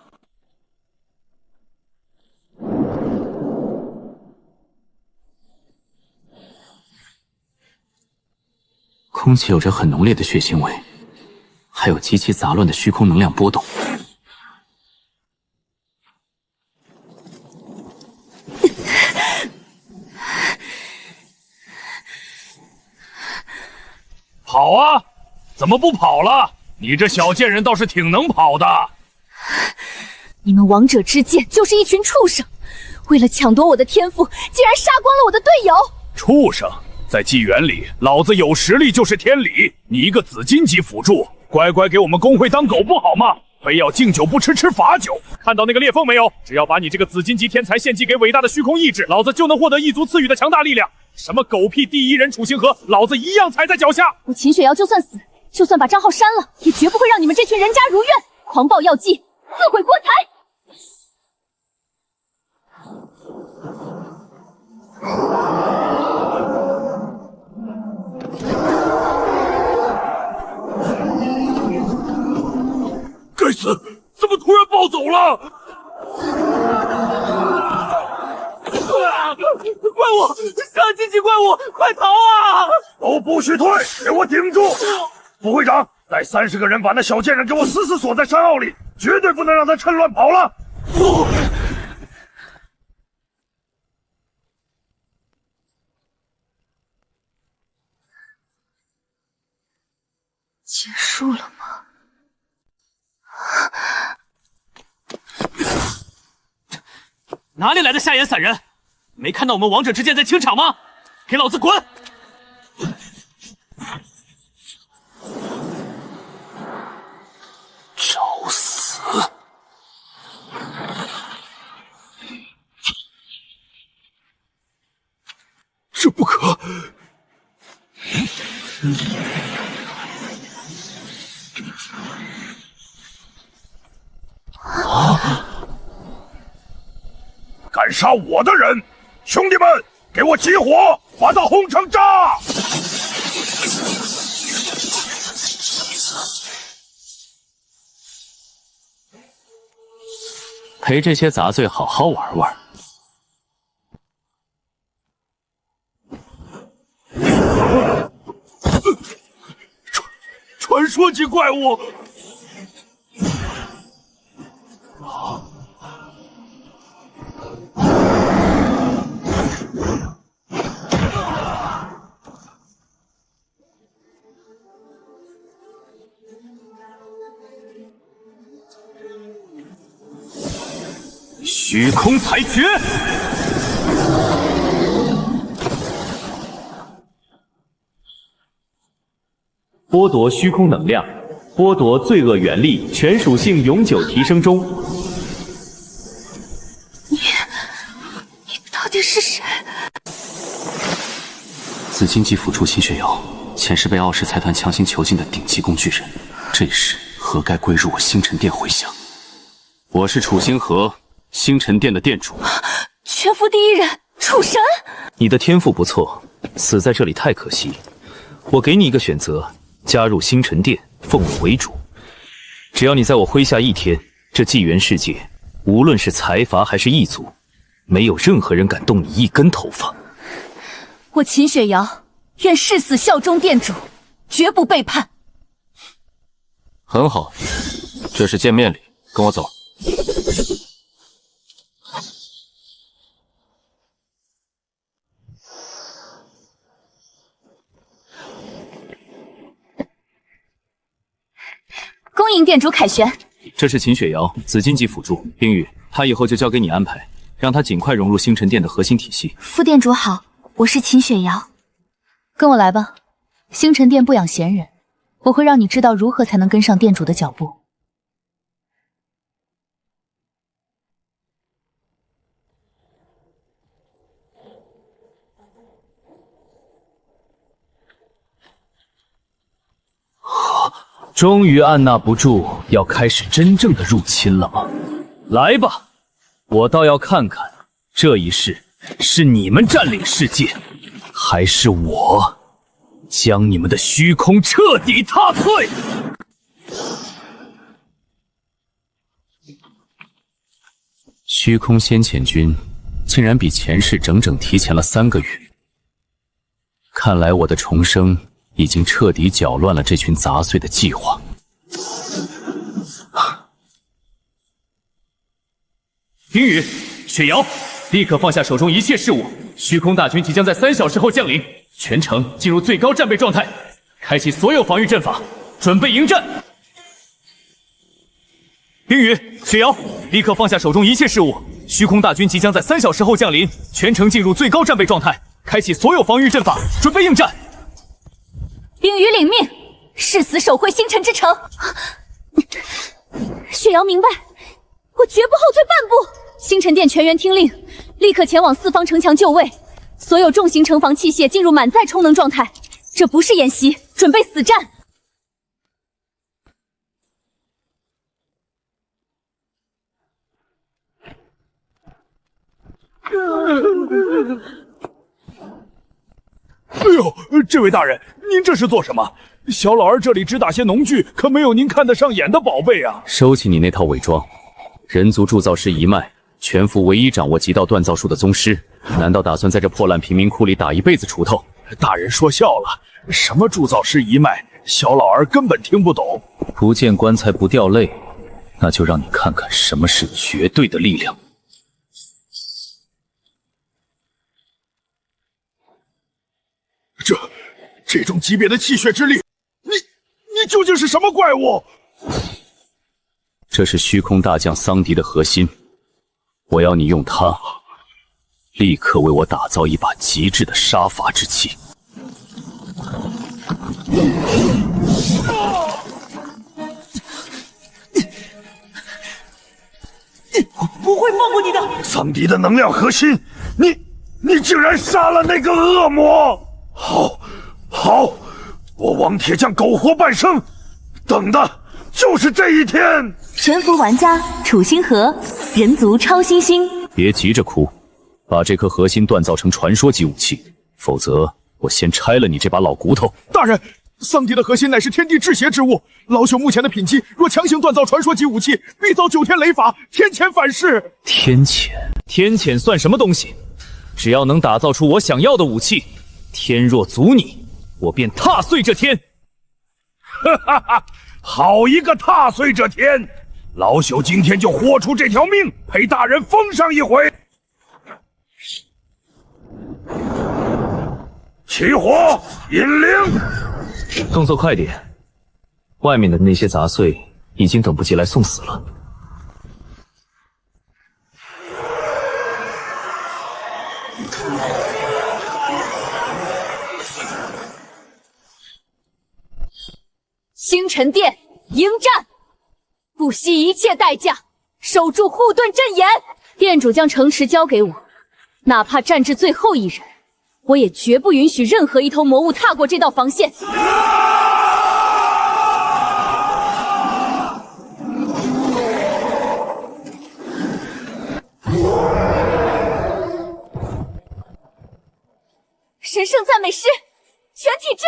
空气有着很浓烈的血腥味，还有极其杂乱的虚空能量波动。跑啊！怎么不跑了？你这小贱人倒是挺能跑的。你们王者之剑就是一群畜生，为了抢夺我的天赋，竟然杀光了我的队友。畜生！在纪元里，老子有实力就是天理。你一个紫金级辅助，乖乖给我们公会当狗不好吗？非要敬酒不吃吃罚酒。看到那个裂缝没有？只要把你这个紫金级天才献祭给伟大的虚空意志，老子就能获得异族赐予的强大力量。什么狗屁第一人楚星河，老子一样踩在脚下。我秦雪瑶就算死，就算把账号删了，也绝不会让你们这群人渣如愿，狂暴药剂，自毁国台。该死！怎么突然暴走了？怪物！上级级怪物，快逃啊！都不许退，给我顶住！副会长，带30个人把那小贱人给我死死锁在山坳里，绝对不能让他趁乱跑了。不！结束了吗？哪里来的下眼散人？没看到我们王者之剑在清场吗？给老子滚！找死！这不可！敢杀我的人，兄弟们，给我起火，把他轰成渣！陪这些杂碎好好玩玩。传说级怪物！虚空裁决！剥夺虚空能量，剥夺罪恶原力，全属性永久提升中。你到底是谁？紫金级辅助秦雪瑶，前世被傲视财团强行囚禁的顶级工具人，这一世何该归入我星辰殿麾下？我是楚星河，星辰殿的殿主。全服第一人，楚神。你的天赋不错，死在这里太可惜。我给你一个选择，加入星辰殿，奉我为主。只要你在我麾下一天，这纪元世界，无论是财阀还是异族，没有任何人敢动你一根头发。我秦雪瑶愿誓死效忠殿主，绝不背叛。很好，这是见面礼，跟我走。恭迎殿主凯旋。这是秦雪瑶，紫金级辅助。冰雨，他以后就交给你安排，让他尽快融入星辰殿的核心体系。副殿主好，我是秦雪瑶。跟我来吧，星辰殿不养闲人，我会让你知道如何才能跟上殿主的脚步。终于按捺不住，要开始真正的入侵了吗？来吧，我倒要看看，这一世是你们占领世界，还是我将你们的虚空彻底踏碎！虚空先遣军竟然比前世整整提前了3个月，看来我的重生已经彻底搅乱了这群杂碎的计划。冰雨、雪瑶，立刻放下手中一切事务。虚空大军即将在3小时后降临，全城进入最高战备状态，开启所有防御阵法，准备迎战。冰雨、雪瑶，立刻放下手中一切事务。虚空大军即将在3小时后降临，全城进入最高战备状态，开启所有防御阵法，准备应战。冰雨领命，誓死守卫星辰之城。雪瑶明白，我绝不后退半步。星辰殿全员听令，立刻前往4方城墙就位，所有重型城防器械进入满载充能状态。这不是演习，准备死战。哎呦，这位大人，您这是做什么？小老儿这里只打些农具，可没有您看得上眼的宝贝啊！收起你那套伪装，人族铸造师一脉，全服唯一掌握极道锻造术的宗师，难道打算在这破烂贫民窟里打一辈子锄头？大人说笑了，什么铸造师一脉，小老儿根本听不懂。不见棺材不掉泪，那就让你看看什么是绝对的力量。这种级别的气血之力，你究竟是什么怪物？这是虚空大将桑迪的核心，我要你用它立刻为我打造一把极致的杀伐之气。我不会放过你的！桑迪的能量核心，你竟然杀了那个恶魔！好，我王铁匠苟活半生，等的就是这一天。全服玩家楚星河，人族超新星。别急着哭，把这颗核心锻造成传说级武器，否则我先拆了你这把老骨头。大人，桑迪的核心乃是天地至邪之物，老朽目前的品级，若强行锻造传说级武器，必遭9天雷法，天谴反噬。天谴？天谴算什么东西？只要能打造出我想要的武器，天若阻你，我便踏碎这天。哈哈，好一个踏碎这天！老朽今天就豁出这条命，陪大人疯上一回。起火，引灵！动作快点，外面的那些杂碎已经等不及来送死了。星辰殿迎战，不惜一切代价守住护盾阵眼。殿主将城池交给我，哪怕战至最后一人，我也绝不允许任何一头魔物踏过这道防线。神圣赞美诗，全体治愈！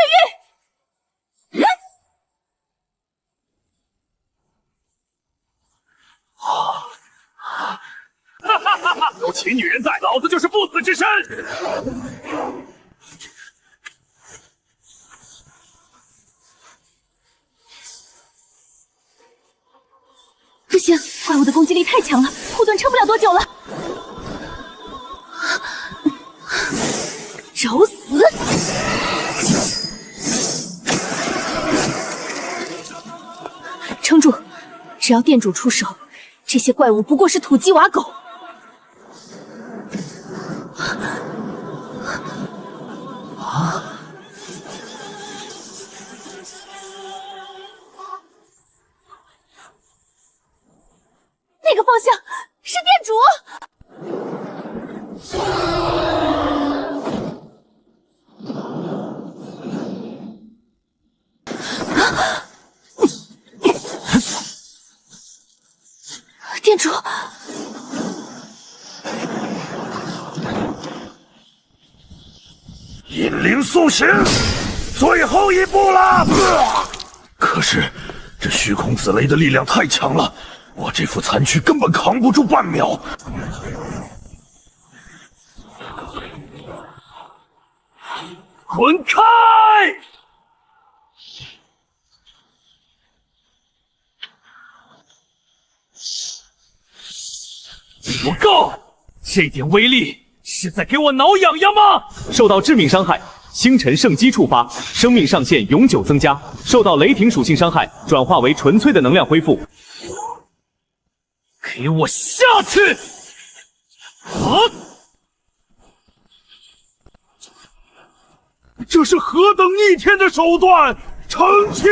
有秦女人在，老子就是不死之身。不行，怪物的攻击力太强了，护盾撑不了多久了。找死！撑住，只要店主出手，这些怪物不过是土鸡瓦狗。那个方向是店主。店主，引灵送行，最后一步了。可是这虚空子雷的力量太强了，我这副残躯根本扛不住半秒。滚开！不够，这点威力是在给我挠痒痒吗？受到致命伤害，星辰圣击触发，生命上限永久增加；受到雷霆属性伤害，转化为纯粹的能量恢复。给我下去！这是何等逆天的手段！成器！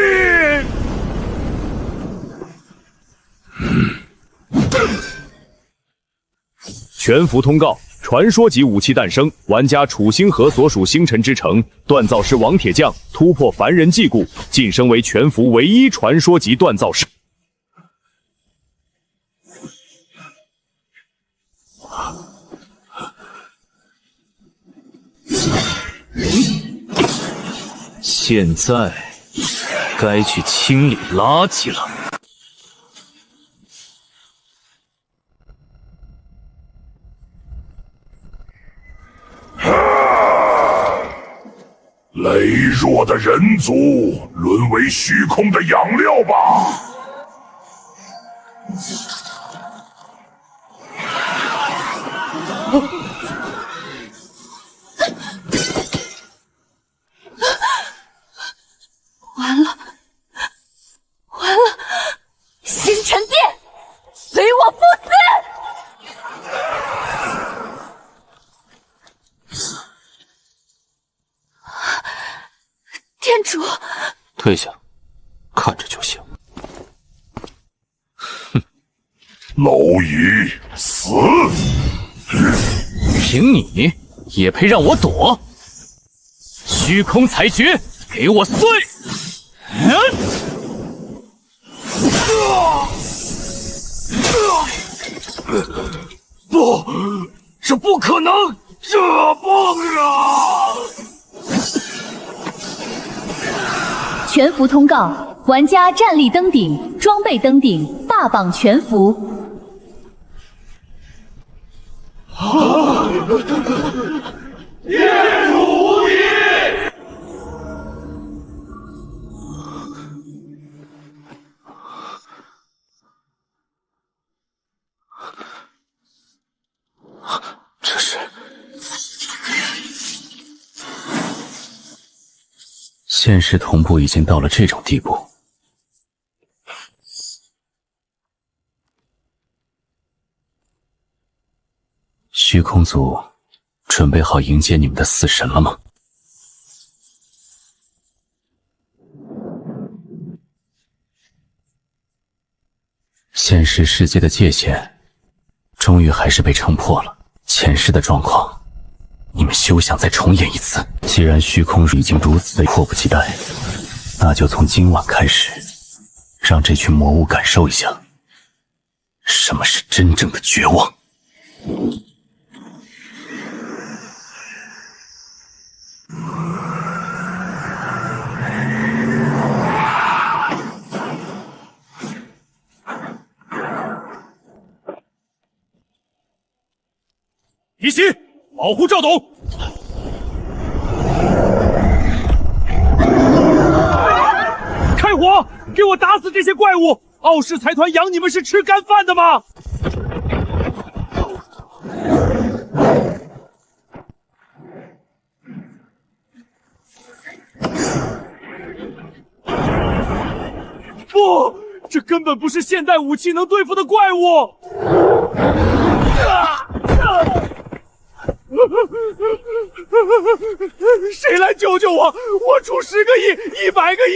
全服通告：传说级武器诞生，玩家楚星河所属星辰之城锻造师王铁匠突破凡人禁锢，晋升为全服唯一传说级锻造师。现在该去清理垃圾了。羸弱的人族，沦为虚空的养料吧！完了，完了！星辰殿，随我赴死！店主，退下，看着就行。哼，蝼蚁死！凭你也配让我躲？虚空裁决，给我碎！不，这不可能！这梦啊！全服通告：玩家战力登顶，装备登顶，霸榜全服。业主无疑。这是现实同步已经到了这种地步。虚空族准备好迎接你们的死神了吗？现实世界的界限终于还是被撑破了，前世的状况你们休想再重演一次。既然虚空已经如此的迫不及待，那就从今晚开始，让这群魔物感受一下什么是真正的绝望。一心，保护赵董。开火，给我打死这些怪物！傲视财团养你们是吃干饭的吗？不，这根本不是现代武器能对付的怪物！谁来救救我？我出10个亿、100个亿！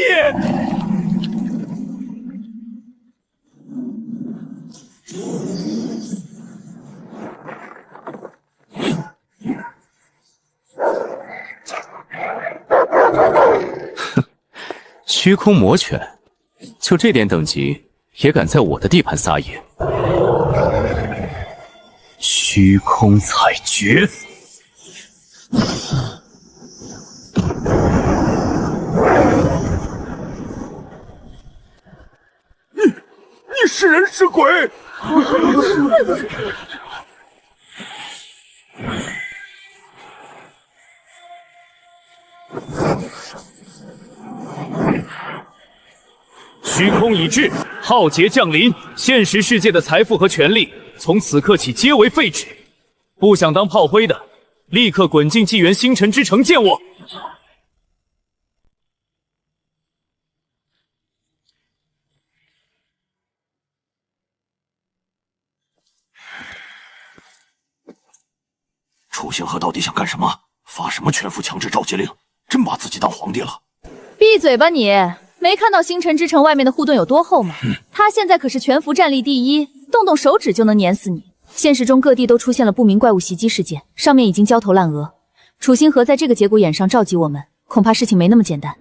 虚空魔拳，就这点等级也敢在我的地盘撒野？虚空裁决！你是人是鬼？虚空已至，浩劫降临，现实世界的财富和权力从此刻起皆为废纸。不想当炮灰的，立刻滚进纪元星辰之城见我！楚星河到底想干什么？发什么全副强制召集令？真把自己当皇帝了？闭嘴吧你！没看到星辰之城外面的护盾有多厚吗？他现在可是全服战力第一，动动手指就能碾死你。现实中各地都出现了不明怪物袭击事件，上面已经焦头烂额。楚星河在这个节骨眼上召集我们，恐怕事情没那么简单。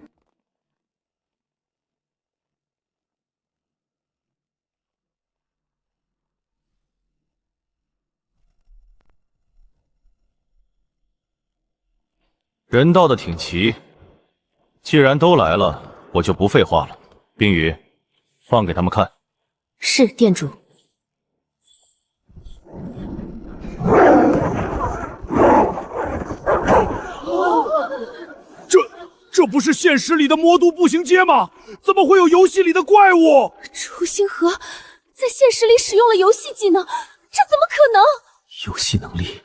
人倒的挺齐，既然都来了，我就不废话了。冰雨，放给他们看。是，店主。这不是现实里的魔都步行街吗？怎么会有游戏里的怪物？楚星河在现实里使用了游戏技能，这怎么可能？游戏能力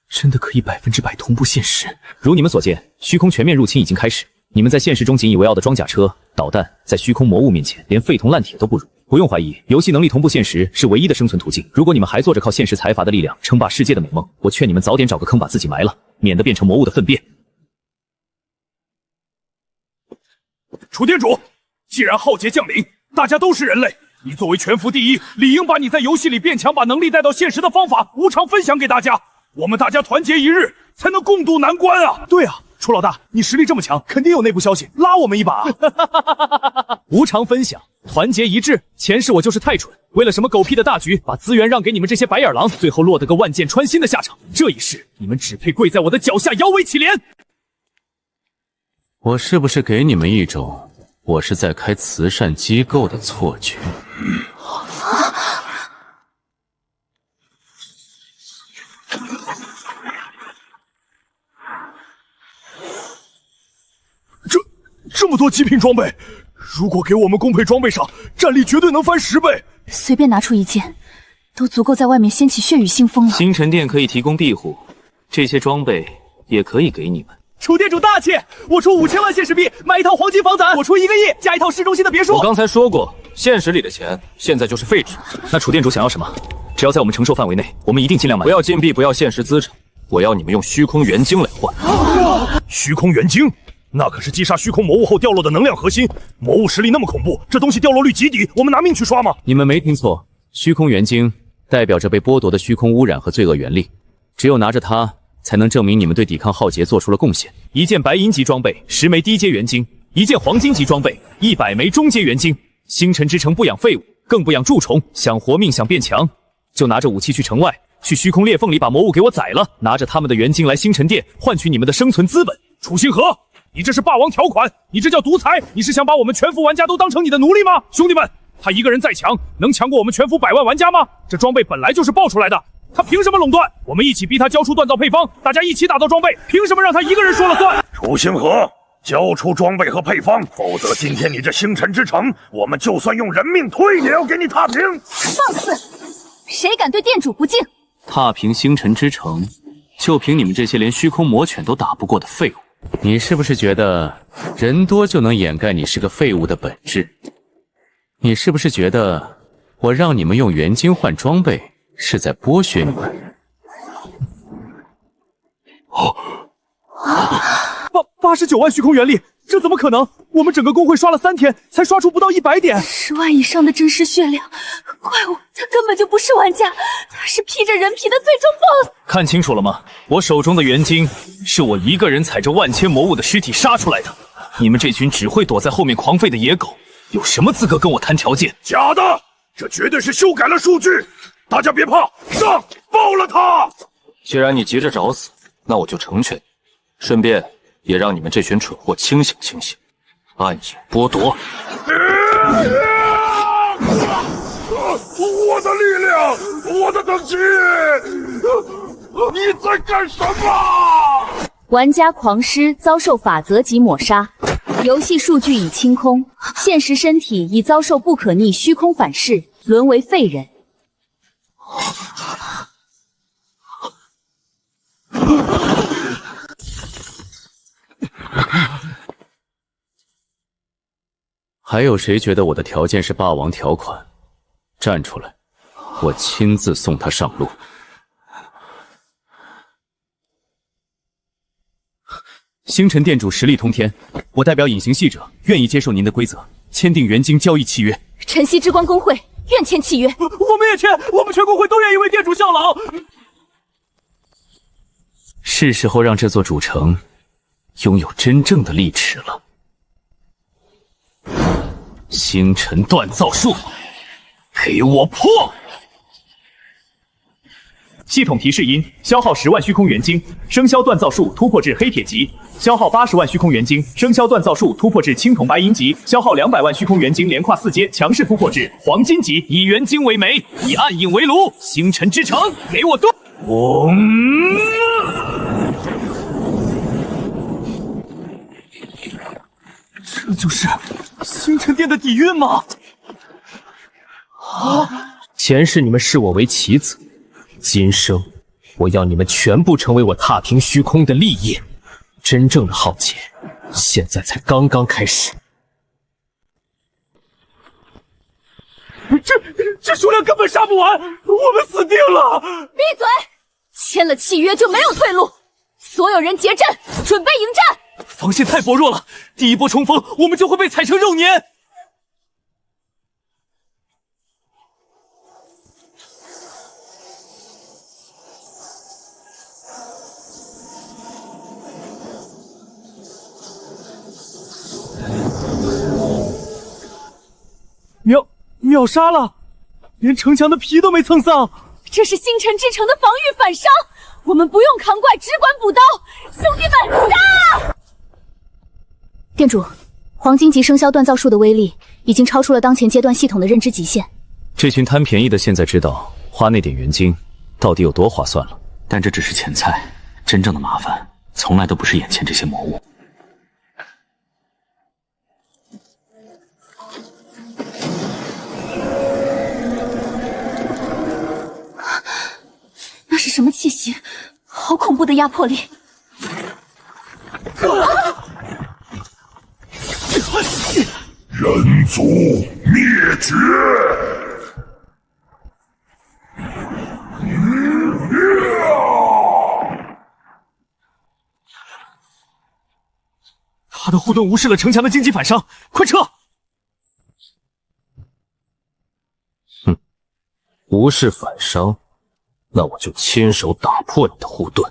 真的可以100%同步现实？如你们所见，虚空全面入侵已经开始。你们在现实中引以为傲的装甲车、导弹，在虚空魔物面前连废铜烂铁都不如。不用怀疑，游戏能力同步现实是唯一的生存途径。如果你们还做着靠现实财阀的力量称霸世界的美梦，我劝你们早点找个坑把自己埋了，免得变成魔物的粪便。楚店主，既然浩劫降临，大家都是人类，你作为全服第一，理应把你在游戏里变强、把能力带到现实的方法无偿分享给大家。我们大家团结一日，才能共度难关啊！对啊，楚老大，你实力这么强，肯定有内部消息，拉我们一把啊！无偿分享，团结一致。前世我就是太蠢，为了什么狗屁的大局，把资源让给你们这些白眼狼，最后落得个万箭穿心的下场。这一世，你们只配跪在我的脚下，摇尾乞怜。我是不是给你们一种我是在开慈善机构的错觉？这么多极品装备，如果给我们公配装备上，战力绝对能翻10倍。随便拿出一件，都足够在外面掀起血雨腥风了。星辰殿可以提供庇护，这些装备也可以给你们。楚店主大气，我出5000万现实币买一套黄金房攒，我出1个亿加一套市中心的别墅。我刚才说过，现实里的钱现在就是废纸。那楚店主想要什么？只要在我们承受范围内，我们一定尽量满足。不要金币，不要现实资产，我要你们用虚空元晶来换。虚空元晶，那可是击杀虚空魔物后掉落的能量核心，魔物实力那么恐怖，这东西掉落率极低，我们拿命去刷吗？你们没听错，虚空元晶代表着被剥夺的虚空污染和罪恶元力，只有拿着它，才能证明你们对抵抗浩劫做出了贡献。一件白银级装备10枚低阶元晶，一件黄金级装备100枚中阶元晶。星辰之城不养废物，更不养蛀虫，想活命想变强，就拿着武器去城外，去虚空裂缝里把魔物给我宰了，拿着他们的元晶来星辰殿换取你们的生存资本。楚星河，你这是霸王条款，你这叫独裁，你是想把我们全服玩家都当成你的奴隶吗？兄弟们，他一个人再强，能强过我们全服100万玩家吗？这装备本来就是爆出来的，他凭什么垄断？我们一起逼他交出锻造配方，大家一起打造装备，凭什么让他一个人说了算？楚星河，交出装备和配方，否则今天你这星辰之城，我们就算用人命推也要给你踏平！放肆！谁敢对店主不敬？踏平星辰之城，就凭你们这些连虚空魔犬都打不过的废物。你是不是觉得人多就能掩盖你是个废物的本质？你是不是觉得我让你们用元晶换装备是在剥削你们？89万虚空元力，这怎么可能？我们整个公会刷了3天，才刷出不到100点。10万以上的真实血量，怪物他根本就不是玩家，他是披着人皮的最终 BOSS。看清楚了吗？我手中的元晶是我一个人踩着万千魔物的尸体杀出来的。你们这群只会躲在后面狂吠的野狗，有什么资格跟我谈条件？假的，这绝对是修改了数据。大家别怕，上，爆了他！既然你急着找死，那我就成全你，顺便也让你们这群蠢货清醒清醒。暗影剥夺，我的力量，我的等级，你在干什么？玩家狂狮遭受法则级抹杀，游戏数据已清空，现实身体已遭受不可逆虚空反噬，沦为废人。还有谁觉得我的条件是霸王条款？站出来，我亲自送他上路。星辰店主实力通天，我代表隐形系者，愿意接受您的规则，签订元晶交易契约。晨曦之光公会愿签契约。我们也签，我们全公会都愿意为店主效劳。是时候让这座主城拥有真正的利齿了。星辰锻造术，给我破！系统提示音：消耗10万虚空元晶，生肖锻造术突破至黑铁级；消耗80万虚空元晶，生肖锻造术突破至青铜白银级；消耗200万虚空元晶，连跨4阶，强势突破至黄金级。以元晶为媒，以暗影为炉，星辰之城，给我动！这就是星辰殿的底蕴吗？前世你们视我为棋子，今生我要你们全部成为我踏平虚空的利业。真正的浩劫，现在才刚刚开始。这数量根本杀不完，我们死定了！闭嘴！签了契约就没有退路，所有人结阵，准备迎战！防线太薄弱了，第一波冲锋我们就会被踩成肉粘。秒杀了，连城墙的皮都没蹭丧。这是星辰之城的防御反伤，我们不用扛怪，只管补刀。兄弟们，杀！店主，黄金级生肖锻造术的威力已经超出了当前阶段系统的认知极限。这群贪便宜的现在知道花那点元金到底有多划算了。但这只是前菜，真正的麻烦从来都不是眼前这些魔物。那是什么气息？好恐怖的压迫力！人族灭绝！他的护盾无视了城墙的经济反伤，快撤！哼，无视反伤，那我就亲手打破你的护盾。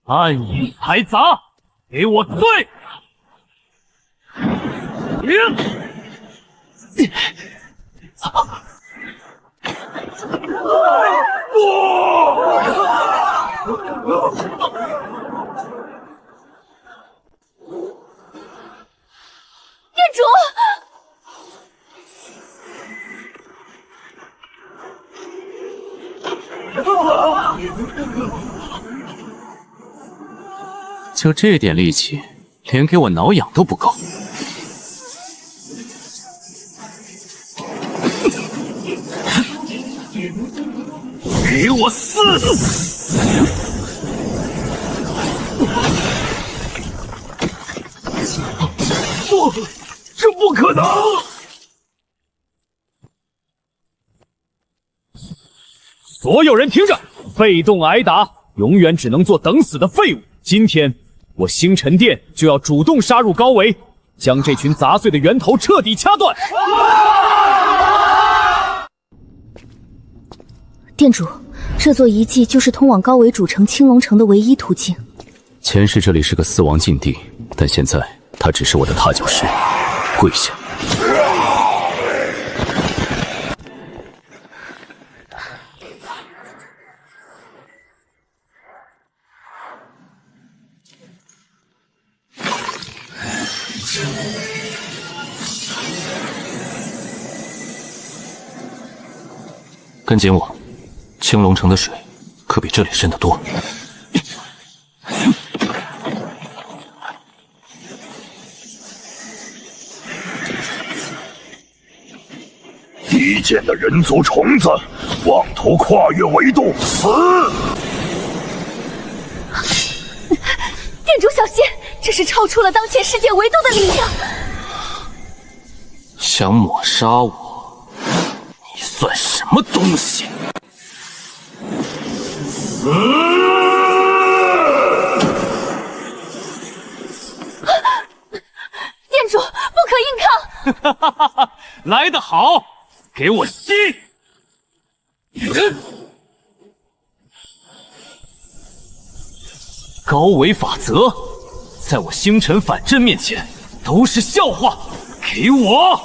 暗影财杂，给我碎！店主，就这点力气，连给我挠痒都不够。给我撕！不，这不可能！所有人听着，被动挨打，永远只能做等死的废物。今天我星辰殿就要主动杀入高维，将这群杂碎的源头彻底掐断。店主，这座遗迹就是通往高维主城青龙城的唯一途径。前世这里是个死亡禁地，但现在它只是我的踏脚石。跪下！跟紧我，青龙城的水可比这里深得多。低贱的人族虫子，妄图跨越维度，死！店主小心，这是超出了当前世界维度的力量。想抹杀我，你算什么东西？店主不可硬抗！哈哈哈哈！来得好，给我吸！高维法则，在我星辰反震面前都是笑话。给我！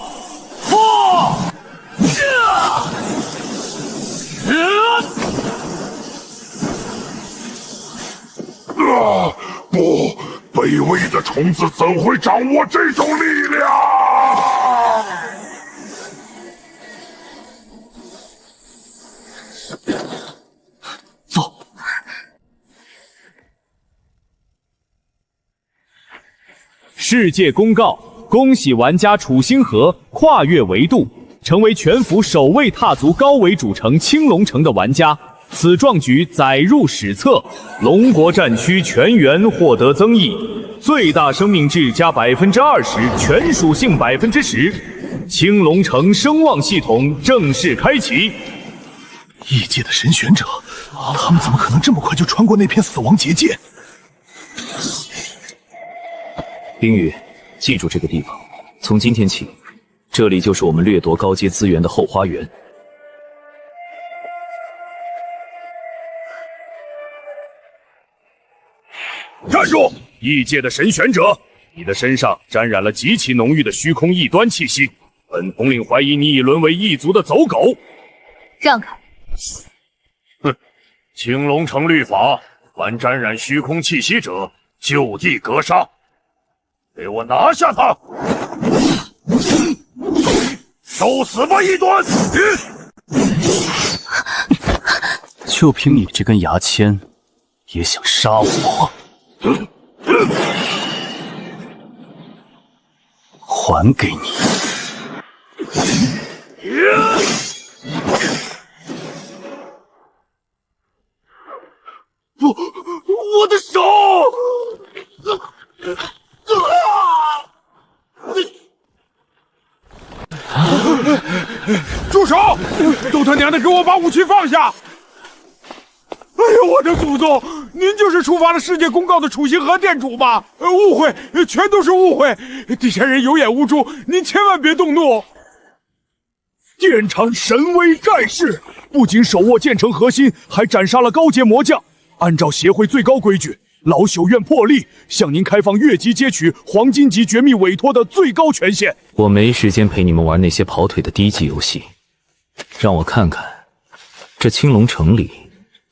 不，卑微的虫子怎会掌握这种力量？走。世界公告：恭喜玩家楚星河跨越维度，成为全服首位踏足高维主城青龙城的玩家。此壮举载入史册，龙国战区全员获得增益，最大生命值加20%，全属性10%。青龙城声望系统正式开启。异界的神选者，他们怎么可能这么快就穿过那片死亡结界？冰雨，记住这个地方，从今天起，这里就是我们掠夺高阶资源的后花园。站住！异界的神选者，你的身上沾染了极其浓郁的虚空异端气息，本统领怀疑你已沦为异族的走狗。让开！哼！青龙城律法，凡沾染虚空气息者，就地格杀。给我拿下他！受死吧，异端！就凭你这根牙签，也想杀我？还给你！不，我的手！住手！都他娘的给我把武器放下！哎呦，我的祖宗！您就是触发了世界公告的楚星河店主吧？误会，全都是误会！地下人有眼无珠，您千万别动怒。殿场神威盖世，不仅手握剑城核心，还斩杀了高阶魔将。按照协会最高规矩，老朽愿破例向您开放越级接取黄金级绝密委托的最高权限。我没时间陪你们玩那些跑腿的低级游戏，让我看看这青龙城里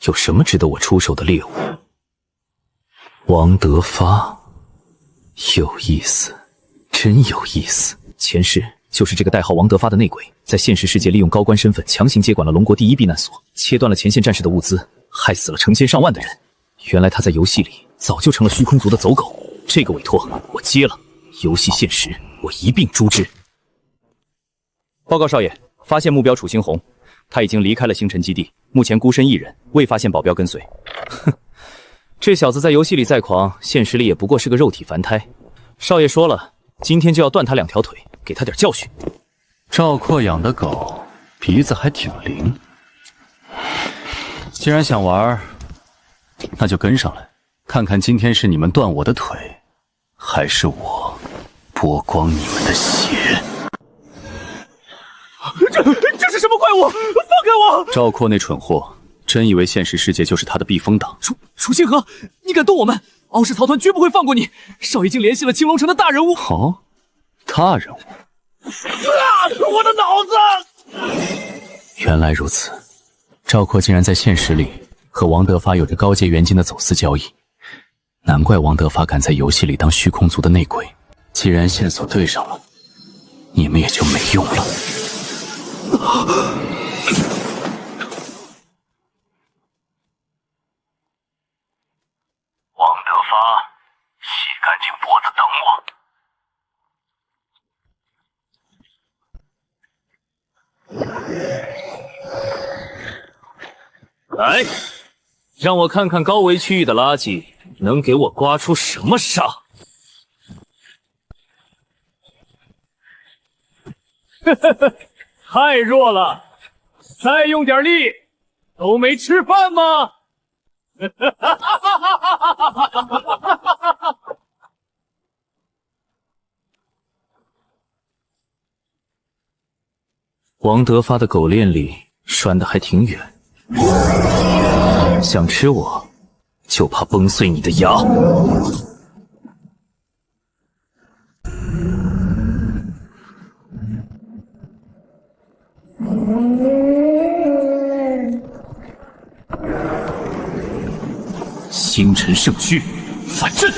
有什么值得我出手的猎物。王德发，有意思，真有意思。前世就是这个代号王德发的内鬼，在现实世界利用高官身份强行接管了龙国第一避难所，切断了前线战士的物资，害死了成千上万的人。原来他在游戏里早就成了虚空族的走狗，这个委托我接了，游戏现实我一并诛之。报告少爷，发现目标楚星红，他已经离开了星辰基地，目前孤身一人，未发现保镖跟随。哼，这小子在游戏里再狂，现实里也不过是个肉体凡胎。少爷说了，今天就要断他2条腿，给他点教训。赵括养的狗鼻子还挺灵，既然想玩，那就跟上来，看看今天是你们断我的腿，还是我剥光你们的血。这是什么怪物？放开我！赵括那蠢货，真以为现实世界就是他的避风港？楚星河，你敢动我们，傲视草团绝不会放过你。少已经联系了青龙城的大人物。好，大人物。我的脑子！原来如此，赵括竟然在现实里和王德发有着高阶元金的走私交易，难怪王德发敢在游戏里当虚空族的内鬼。既然线索对上了，你们也就没用了。王德发，洗干净脖子等我。来，让我看看高维区域的垃圾能给我刮出什么痧。太弱了，再用点力。都没吃饭吗？王德发的狗链里拴得还挺远，想吃我，就怕崩碎你的牙。星辰圣躯，反震！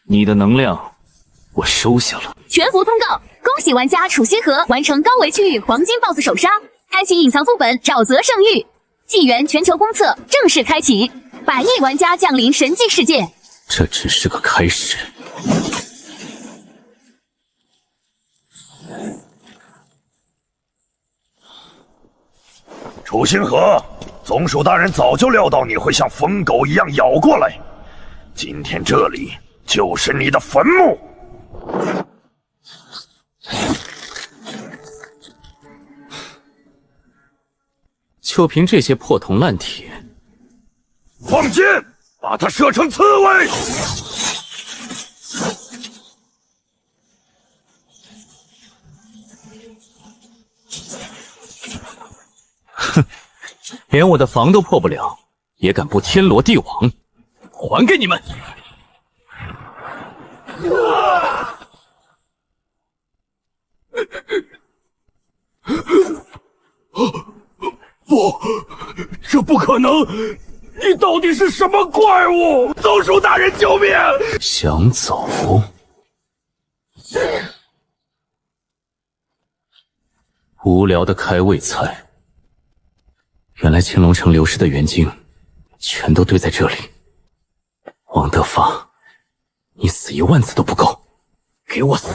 你的能量，我收下了。全服通告，恭喜玩家楚星河完成高维区域黄金 BOSS 首杀，开启隐藏副本沼泽圣域，纪元全球公测正式开启，100亿玩家降临神迹世界。这只是个开始。楚星河，总署大人早就料到你会像疯狗一样咬过来，今天这里就是你的坟墓。就凭这些破铜烂铁，放箭，把它射成刺猬！哼，连我的防都破不了，也敢布天罗地网？还给你们！不，这不可能！你到底是什么怪物？总署大人，救命！想走？无聊的开胃菜。原来青龙城流失的元晶，全都堆在这里。王德发，你死10000次都不够，给我碎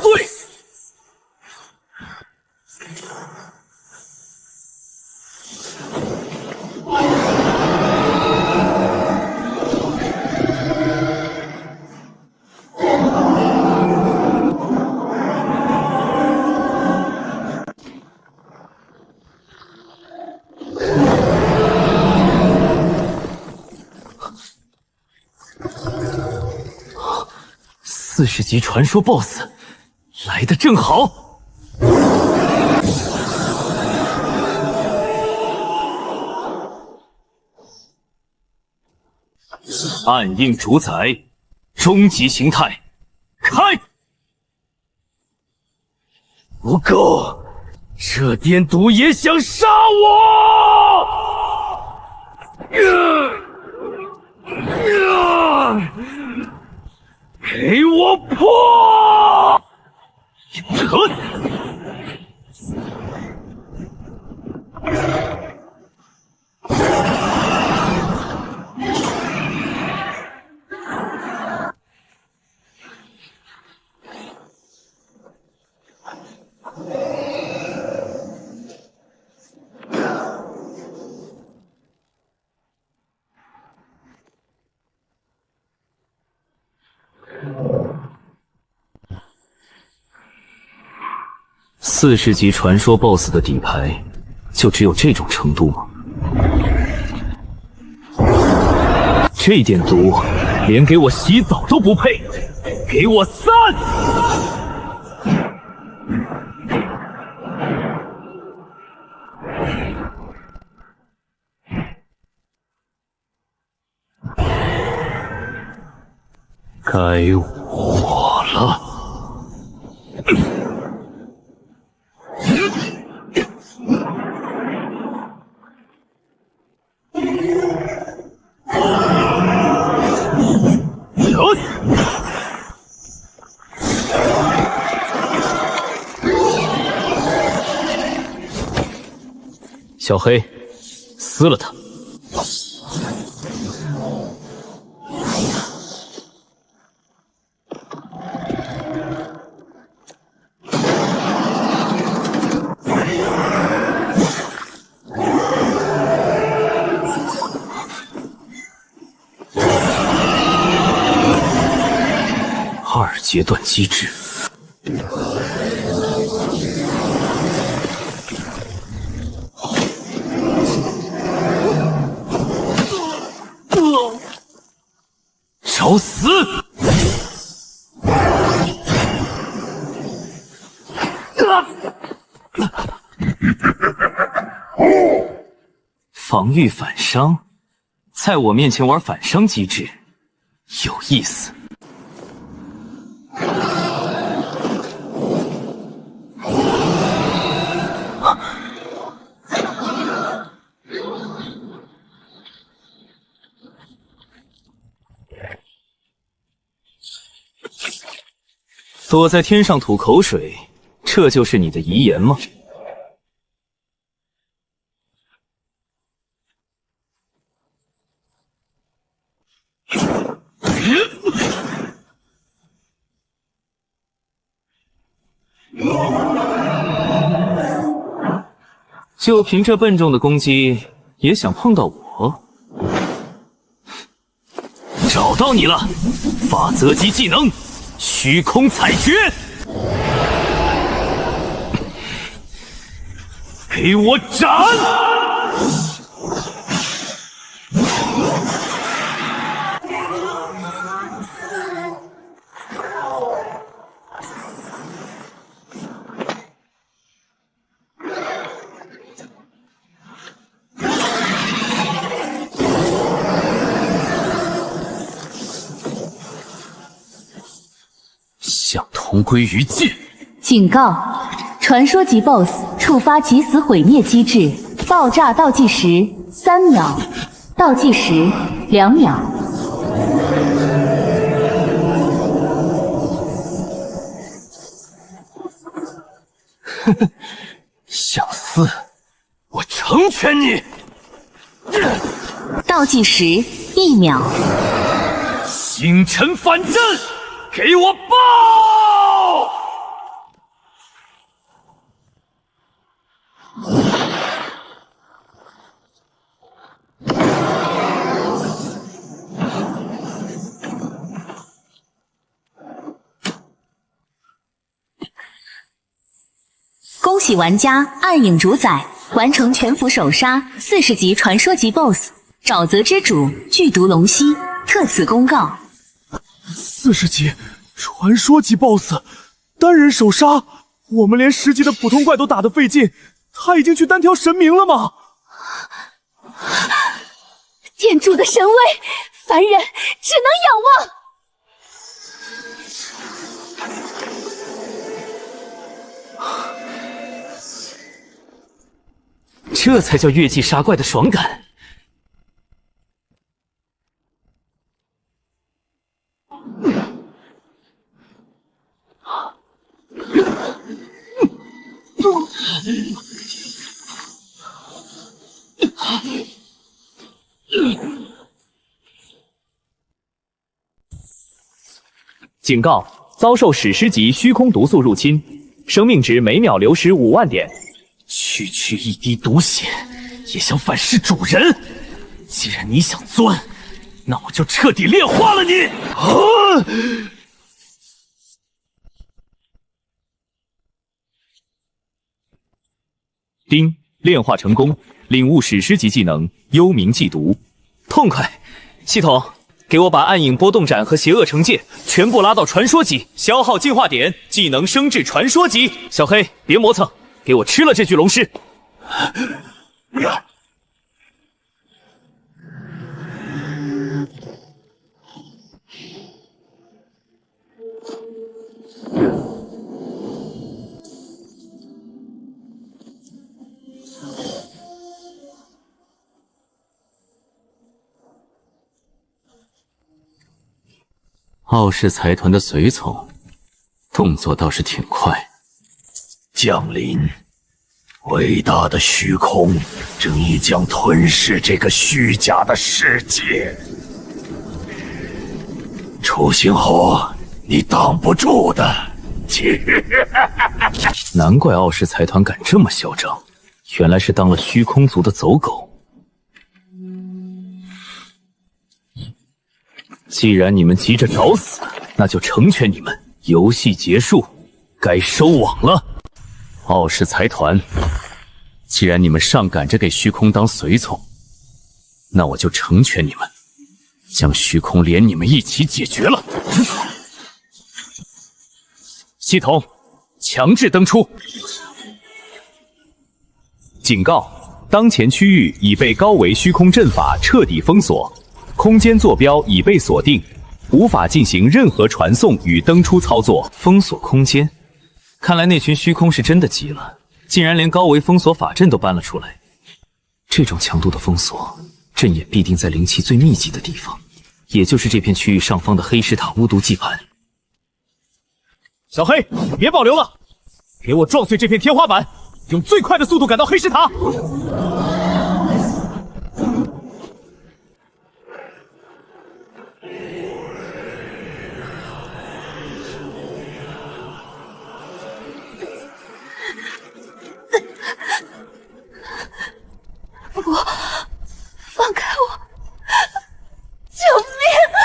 ！40级传说 BOSS 来得正好。暗影主宰，终极形态，开！不够，这点毒也想杀我！给我破！40级传说 BOSS 的底牌，就只有这种程度吗？这点毒，连给我洗澡都不配！给我散！该我了。小黑，撕了他！2阶段机制。找死！防御反伤，在我面前玩反伤机制，有意思。躲在天上吐口水，这就是你的遗言吗？就凭这笨重的攻击，也想碰到我？找到你了！法则级技能，虚空采掘，给我斩！想同归于尽！警告：传说级 BOSS 触发起死毁灭机制，爆炸倒计时3秒，倒计时2秒。呵呵，小厮，我成全你！倒计时1秒。星辰反震，给我爆！恭喜玩家暗影主宰完成全服首杀40级传说级 BOSS 沼泽之主剧毒龙息，特此公告。40级传说级 BOSS 单人首杀，我们连10级的普通怪都打得费劲，他已经去单挑神明了吗？店主的神威，凡人只能仰望。这才叫越级杀怪的爽感。警告：遭受史诗级虚空毒素入侵，生命值每秒流失5万点。区区一滴毒血，也想反噬主人？既然你想钻，那我就彻底炼化了你！丁，炼化成功，领悟史诗级技能幽冥祭毒，痛快！系统，给我把暗影波动斩和邪恶惩戒全部拉到传说级，消耗进化点，技能升至传说级。小黑，别磨蹭，给我吃了这具龙尸！傲视财团的随从，动作倒是挺快。降临，伟大的虚空正亦将吞噬这个虚假的世界。楚星河，你挡不住的。难怪傲视财团敢这么嚣张，原来是当了虚空族的走狗。既然你们急着找死，那就成全你们。游戏结束，该收网了。傲视财团，既然你们上赶着给虚空当随从，那我就成全你们，将虚空连你们一起解决了。系统，强制登出。警告：当前区域已被高维虚空阵法彻底封锁。空间坐标已被锁定，无法进行任何传送与登出操作。封锁空间，看来那群虚空是真的急了，竟然连高维封锁法阵都搬了出来。这种强度的封锁，阵眼必定在灵气最密集的地方，也就是这片区域上方的黑石塔巫毒祭盘。小黑，别保留了，给我撞碎这片天花板，用最快的速度赶到黑石塔。不，放开我！救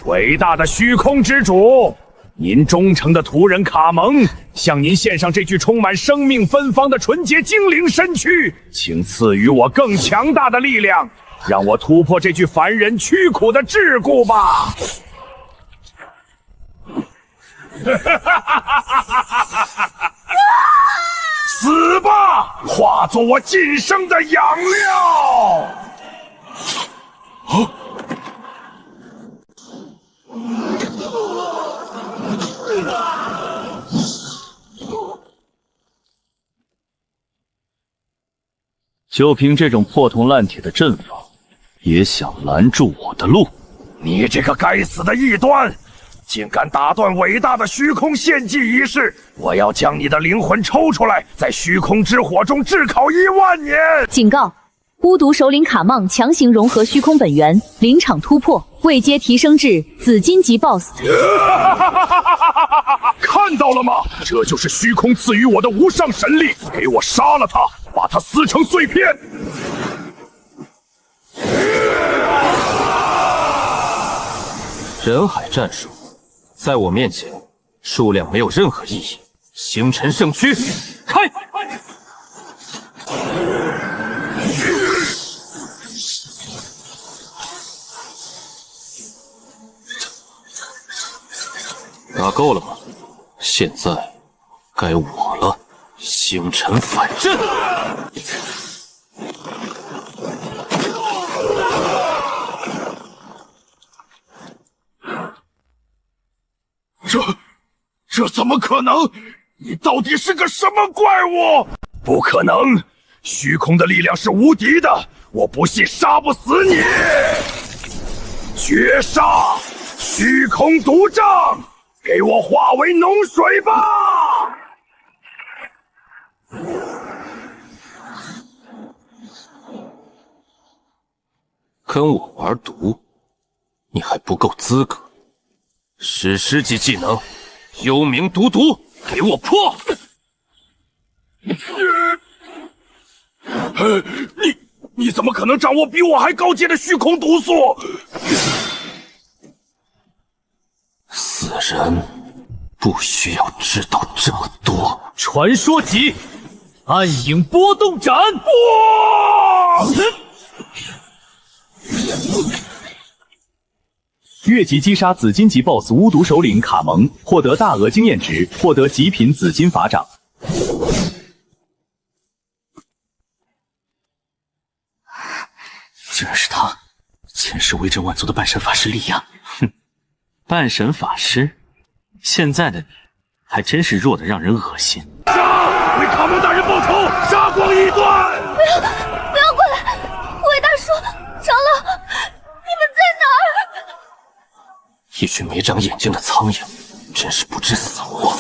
命！伟大的虚空之主，您忠诚的仆人卡蒙向您献上这具充满生命芬芳的纯洁精灵身躯，请赐予我更强大的力量，让我突破这具凡人屈苦的桎梏吧！死吧，化作我今生的养料！就凭这种破铜烂铁的阵法，也想拦住我的路？你这个该死的异端，竟敢打断伟大的虚空献祭仪式！我要将你的灵魂抽出来，在虚空之火中炙烤10000年！警告！巫毒首领卡梦强行融合虚空本源，临场突破，位阶提升至紫金级 BOSS。看到了吗？这就是虚空赐予我的无上神力！给我杀了他，把他撕成碎片！人海战术，在我面前，数量没有任何意义。星辰圣躯，开！打够了吗？现在该我了。星辰反震！这怎么可能？你到底是个什么怪物？不可能！虚空的力量是无敌的，我不信杀不死你！绝杀！虚空毒杖，给我化为脓水吧！跟我玩毒，你还不够资格。史诗级技能，幽冥毒毒，给我破！你怎么可能掌握比我还高阶的虚空毒素？死人不需要知道这么多。传说级暗影波动斩！越级击杀紫金级 BOSS 巫毒首领卡蒙，获得大额经验值，获得极品紫金法掌。竟然是他，前世威震万族的半神法师利亚。哼，半神法师，现在的你还真是弱得让人恶心。杀！为卡蒙大人报仇，杀光异端！不要过来！魏大叔，长老，你们在哪儿？一群没长眼睛的苍蝇，真是不知死活！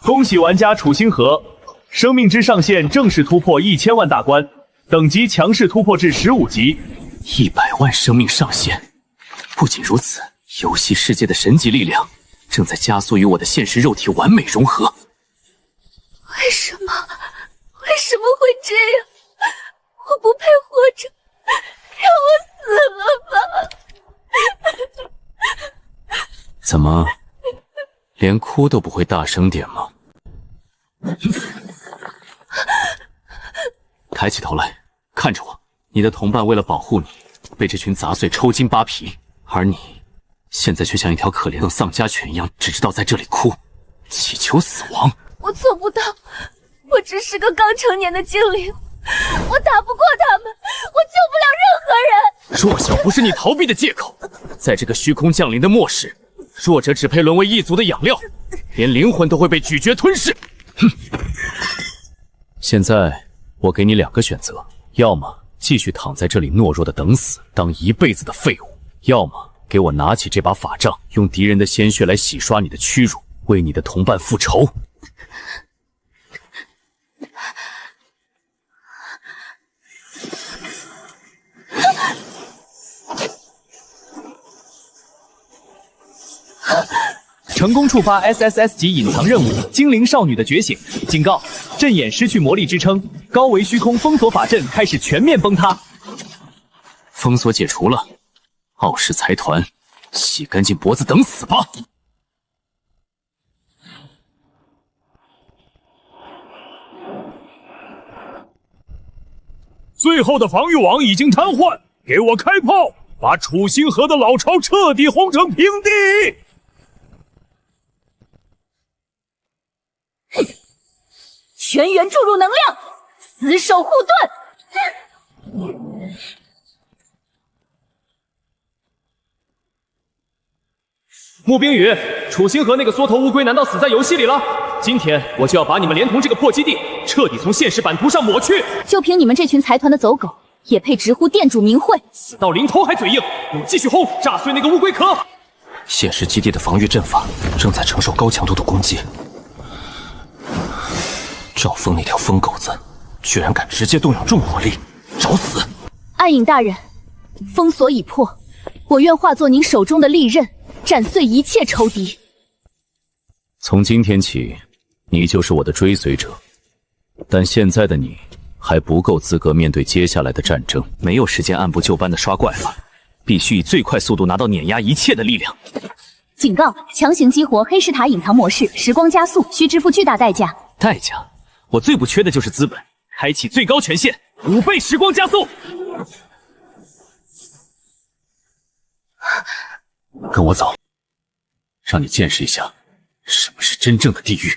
恭喜玩家楚星河，生命之上限正式突破1000万大关，等级强势突破至15级，100万生命上限。不仅如此，游戏世界的神级力量正在加速与我的现实肉体完美融合。为什么会这样？我不配活着，让我死了吧！怎么，连哭都不会大声点吗？抬起头来，看着我。你的同伴为了保护你，被这群杂碎抽筋扒皮，而你现在却像一条可怜的丧家犬一样，只知道在这里哭，祈求死亡。我做不到，我只是个刚成年的精灵，我打不过他们，我救不了任何人。弱小不是你逃避的借口，在这个虚空降临的末世，弱者只配沦为异族的养料，连灵魂都会被咀嚼吞噬。哼！现在我给你2个选择，要么继续躺在这里懦弱的等死，当一辈子的废物，要么给我拿起这把法杖，用敌人的鲜血来洗刷你的屈辱，为你的同伴复仇。成功触发 SSS 级隐藏任务《精灵少女的觉醒》。警告：阵眼失去魔力支撑，高维虚空封锁法阵开始全面崩塌。封锁解除了，傲视财团，洗干净脖子等死吧！最后的防御网已经瘫痪，给我开炮，把楚星河的老巢彻底轰成平地！全员注入能量，死守护盾。穆冰雨，楚星河那个缩头乌龟难道死在游戏里了？今天我就要把你们连同这个破基地彻底从现实版图上抹去！就凭你们这群财团的走狗，也配直呼店主名讳？死到临头还嘴硬，我继续轰，炸碎那个乌龟壳！现实基地的防御阵法正在承受高强度的攻击。赵峰那条疯狗子，居然敢直接动用重火力，找死！暗影大人，封锁已破，我愿化作您手中的利刃，斩碎一切仇敌。从今天起，你就是我的追随者，但现在的你还不够资格面对接下来的战争，没有时间按部就班的刷怪了，必须以最快速度拿到碾压一切的力量。警告：强行激活黑石塔隐藏模式，时光加速，需支付巨大代价。代价？我最不缺的就是资本。开启最高权限，5倍时光加速。跟我走，让你见识一下什么是真正的地狱。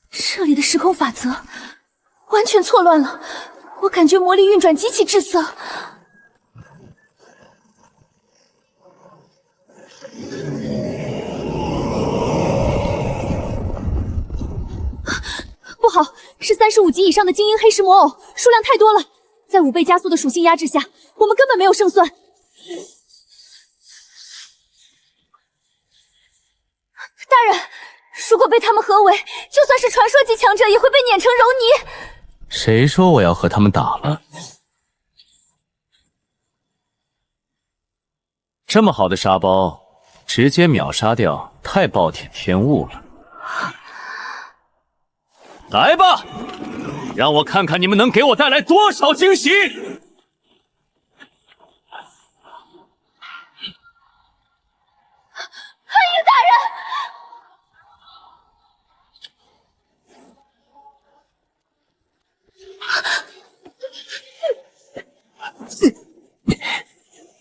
这里的时空法则完全错乱了，我感觉魔力运转极其滞涩。不好，是35级以上的精英黑石魔偶，数量太多了，在5倍加速的属性压制下，我们根本没有胜算。大人，如果被他们合围，就算是传说级强者也会被碾成蝼泥。谁说我要和他们打了？这么好的沙包，直接秒杀掉，太暴殄天物了。来吧，让我看看你们能给我带来多少惊喜！暗影大人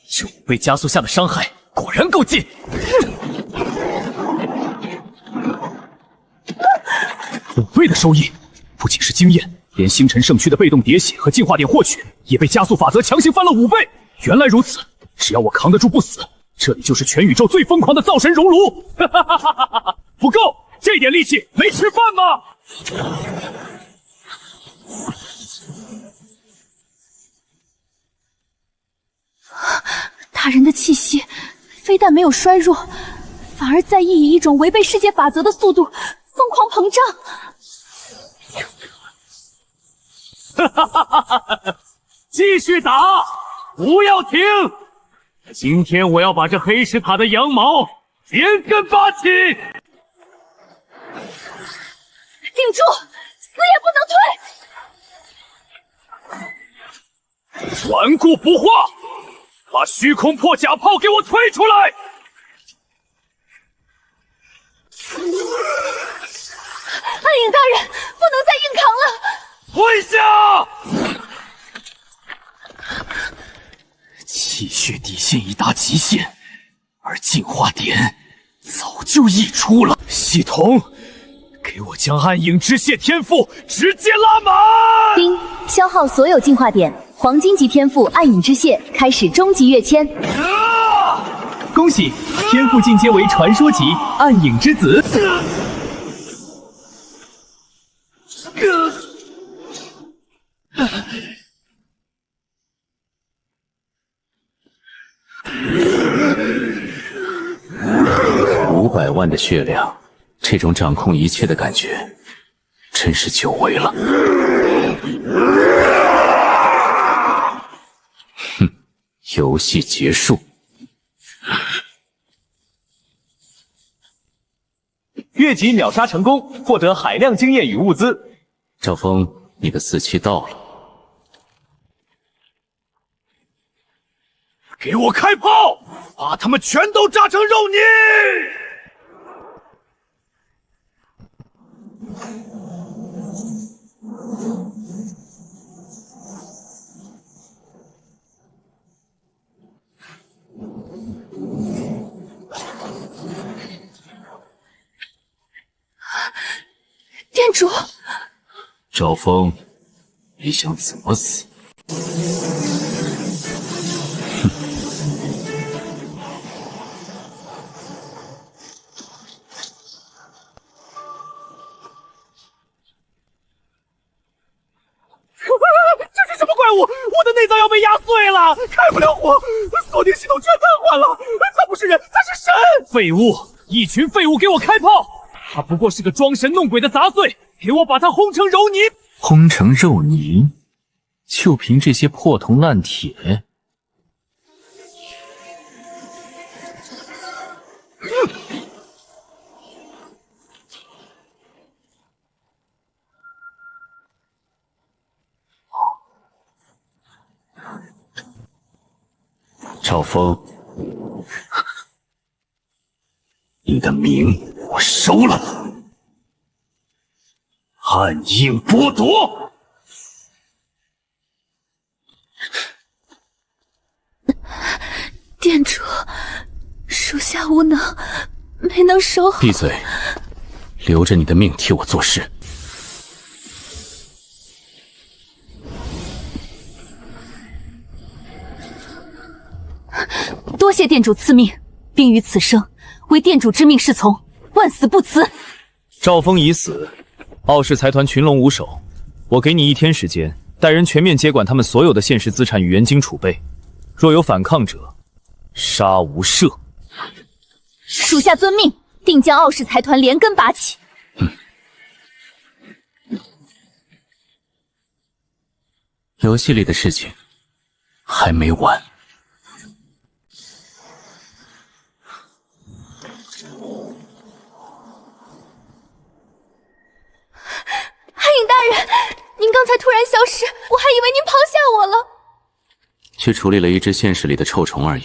，5倍加速下的伤害果然够劲。5倍的收益，不仅是经验，连星辰圣区的被动叠血和进化点获取也被加速法则强行翻了5倍。原来如此，只要我扛得住不死，这里就是全宇宙最疯狂的造神熔炉！哈哈哈哈哈哈！不够，这点力气没吃饭吗？大人的气息非但没有衰弱，反而在以一种违背世界法则的速度疯狂膨胀。哈哈哈哈哈！继续打，不要停！今天我要把这黑石塔的羊毛连根拔起！定住，死也不能退！顽固不化，把虚空破甲炮给我推出来！暗影大人，不能再硬扛了！退下！气血底线已达极限，而进化点早就溢出了。系统，给我将暗影之血天赋直接拉满！丁，消耗所有进化点，黄金级天赋暗影之血开始终极跃迁。恭喜，天赋进阶为传说级暗影之子。500万的血量，这种掌控一切的感觉，真是久违了。游戏结束。越级秒杀成功，获得海量经验与物资。赵峰，你的4期到了。给我开炮，把他们全都炸成肉泥！店主，赵峰，你想怎么死？这是什么怪物？我的内脏要被压碎了，开不了火，锁定系统全瘫痪了。他不是人，他是神！废物，一群废物，给我开炮！他不过是个装神弄鬼的杂碎，给我把他轰成肉泥！轰成肉泥？就凭这些破铜烂铁？赵峰，你的名我收了。暗影剥夺。店主，属下无能，没能守好。闭嘴，留着你的命替我做事。多谢店主赐命，并于此生为店主之命是从，万死不辞。赵峰已死，傲视财团群龙无首，我给你1天时间，带人全面接管他们所有的现实资产与元晶储备，若有反抗者，杀无赦。属下遵命，定将傲视财团连根拔起。游戏里的事情还没完。暗影大人，您刚才突然消失，我还以为您抛下我了。去处理了一只现实里的臭虫而已。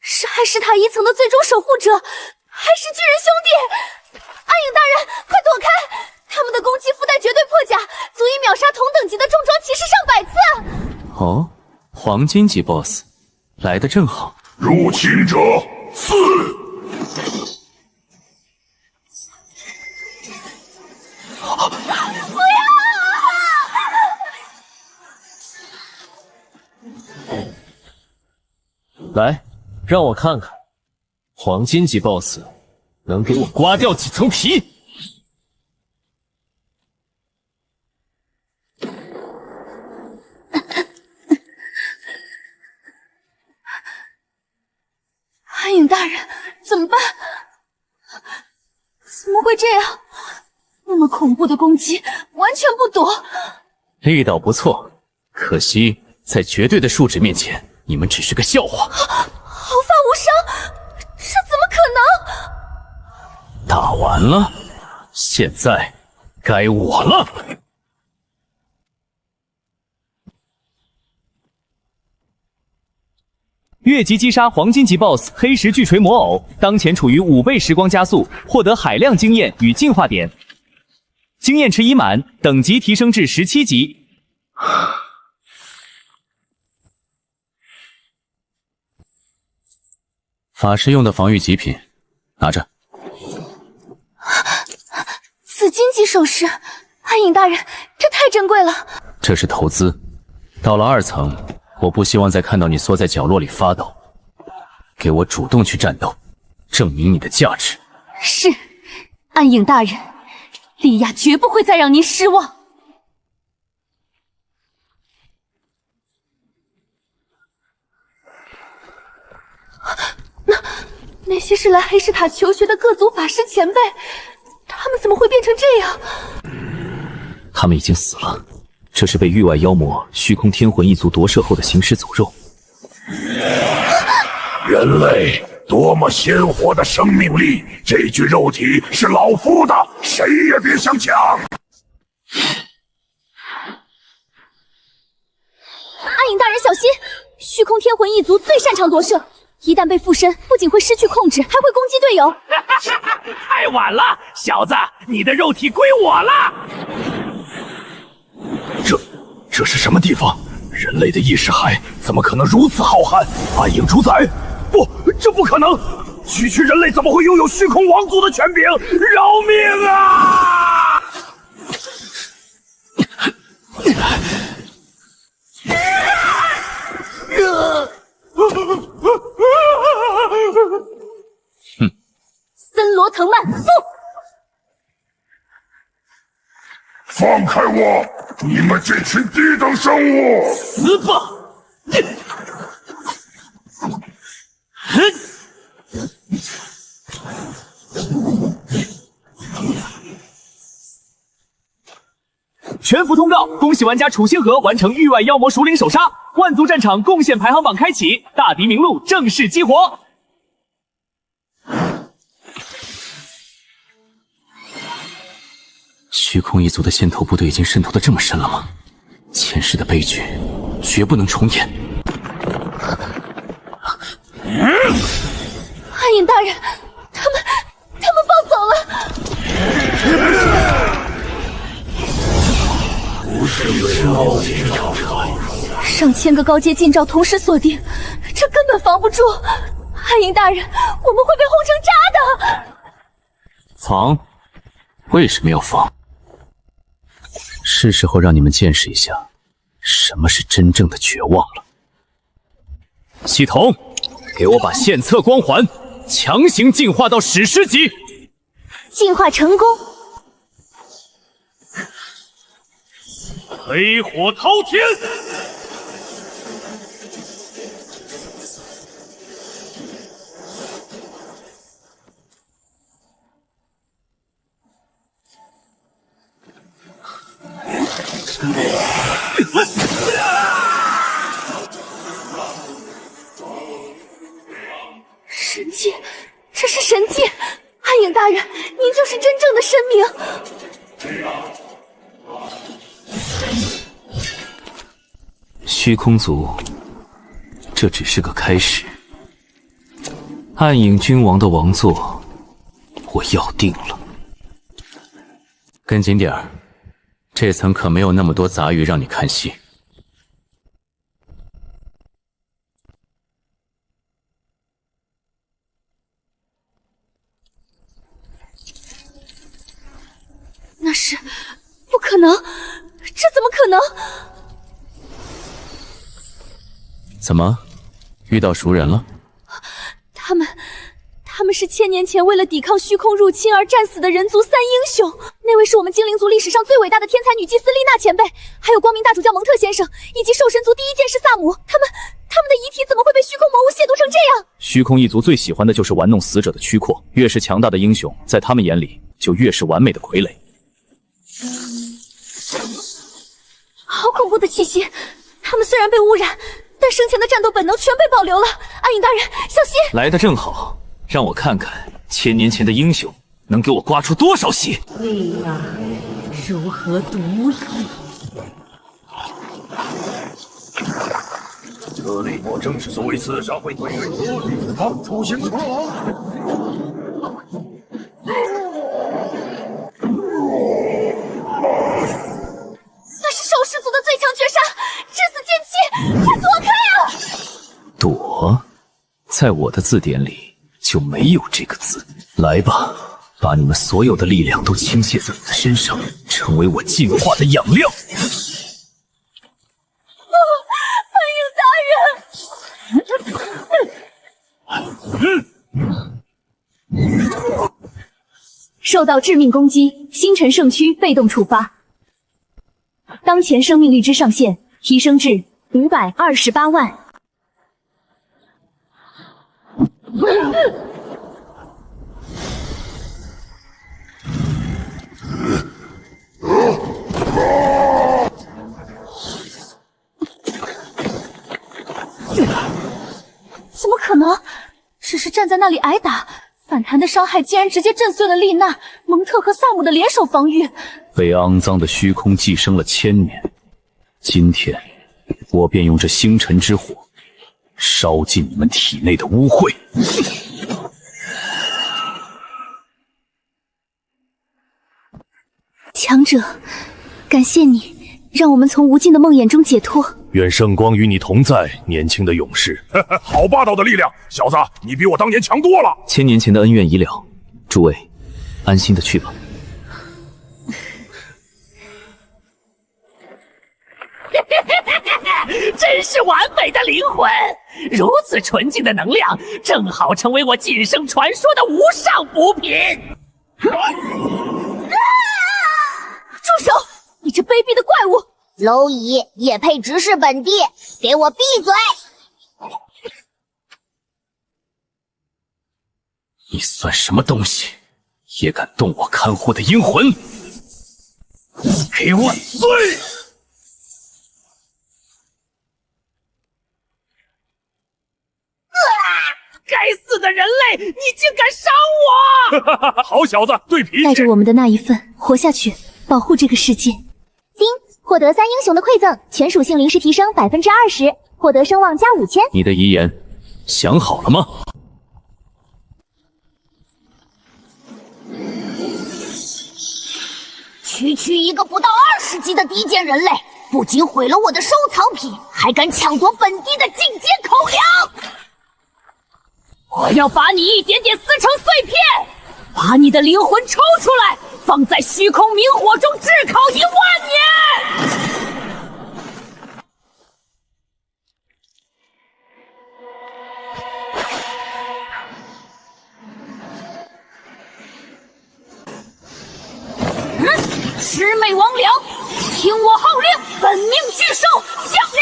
是海石塔1层的最终守护者，海石巨人兄弟。暗影大人，快躲开！他们的攻击附带绝对破甲，足以秒杀同等级的重装骑士上100次。哦，黄金级 BOSS 来得正好。入侵者4。不要！来，让我看看，黄金级 BOSS 能给我刮掉几层皮？暗影大人，怎么办？怎么会这样？那么恐怖的攻击，完全不躲。力道不错，可惜在绝对的数值面前，你们只是个笑话。毫发无伤，这怎么可能？打完了，现在该我了。越级击杀黄金级 BOSS 黑石巨锤魔偶，当前处于5倍时光加速，获得海量经验与进化点。经验池已满，等级提升至17级。法师用的防御极品，拿着。紫金级首饰，暗影大人，这太珍贵了。这是投资，到了2层，我不希望再看到你缩在角落里发抖。给我主动去战斗，证明你的价值。是，暗影大人，莉亚绝不会再让您失望。是来黑石塔求学的各族法师前辈，他们怎么会变成这样？他们已经死了，这是被域外妖魔虚空天魂一族夺舍后的行尸走肉。人类多么鲜活的生命力，这具肉体是老夫的，谁也别想抢。暗影大人小心，虚空天魂一族最擅长夺舍，一旦被附身，不仅会失去控制，还会攻击队友。太晚了，小子，你的肉体归我了。这是什么地方？人类的意识海怎么可能如此浩瀚？暗影主宰，不，这不可能！区区人类怎么会拥有虚空王族的权柄？饶命啊！森罗藤蔓，不！放开我！你们这群低等生物！死吧！全服通告！恭喜玩家楚星河完成域外妖魔熟领首杀，万族战场贡献排行榜开启，大敌名录正式激活。虚空一族的先头部队已经渗透得这么深了吗？前世的悲剧绝不能重演。暗影大人，他们放走了。上千个高阶禁罩同时锁定，这根本防不住。暗影大人，我们会被轰成渣的。防？为什么要防？是时候让你们见识一下什么是真正的绝望了。系统，给我把献策光环强行进化到史诗级。进化成功。黑火滔天！神迹，这是神迹！暗影大人，您就是真正的神明。虚空族，这只是个开始。暗影君王的王座，我要定了。跟紧点儿，这层可没有那么多杂鱼让你看戏。那是不可能，这怎么可能？怎么，遇到熟人了？他们是千年前为了抵抗虚空入侵而战死的人族三英雄。那位是我们精灵族历史上最伟大的天才女祭司丽娜前辈，还有光明大主教蒙特先生，以及兽神族第一剑士萨姆。他们的遗体怎么会被虚空魔物亵渎成这样？虚空一族最喜欢的就是玩弄死者的躯壳，越是强大的英雄，在他们眼里就越是完美的傀儡。好恐怖的气息！他们虽然被污染，但生前的战斗本能全被保留了。暗影大人，小心！来得正好，让我看看千年前的英雄能给我刮出多少血。为啊，如何独立？这里我正是所谓刺杀会对人多力放出行魔那是兽氏族的最强绝杀，至死剑气，快躲开啊！躲，在我的字典里就没有这个字。来吧，把你们所有的力量都倾泻在我的身上，成为我进化的养料。受到致命攻击，星辰圣躯被动触发。当前生命力之上限提升至528万。在那里挨打，反弹的伤害竟然直接震碎了丽娜、蒙特和萨姆的联手防御。被肮脏的虚空寄生了1000年，今天我便用这星辰之火烧尽你们体内的污秽。强者，感谢你，让我们从无尽的梦魇中解脱。愿圣光与你同在，年轻的勇士。好霸道的力量，小子，你比我当年强多了。1000年前的恩怨已了，诸位安心的去吧。真是完美的灵魂，如此纯净的能量，正好成为我晋升传说的无上补品。住手！你这卑鄙的怪物！蝼蚁也配直视本地？给我闭嘴！你算什么东西，也敢动我看护的阴魂？给我碎！该死的人类，你竟敢伤我！好小子，对皮！带着我们的那一份活下去，保护这个世界。丁，获得3英雄的馈赠，全属性临时提升20%，获得声望加5000。你的遗言想好了吗？区一个不到20级的低贱人类，不仅毁了我的收藏品，还敢抢夺本地的进阶口粮！我要把你一点点撕成碎片，把你的灵魂抽出来，放在虚空明火中炙烤1万年！魑魅魍魉，听我号令，本命巨兽降临！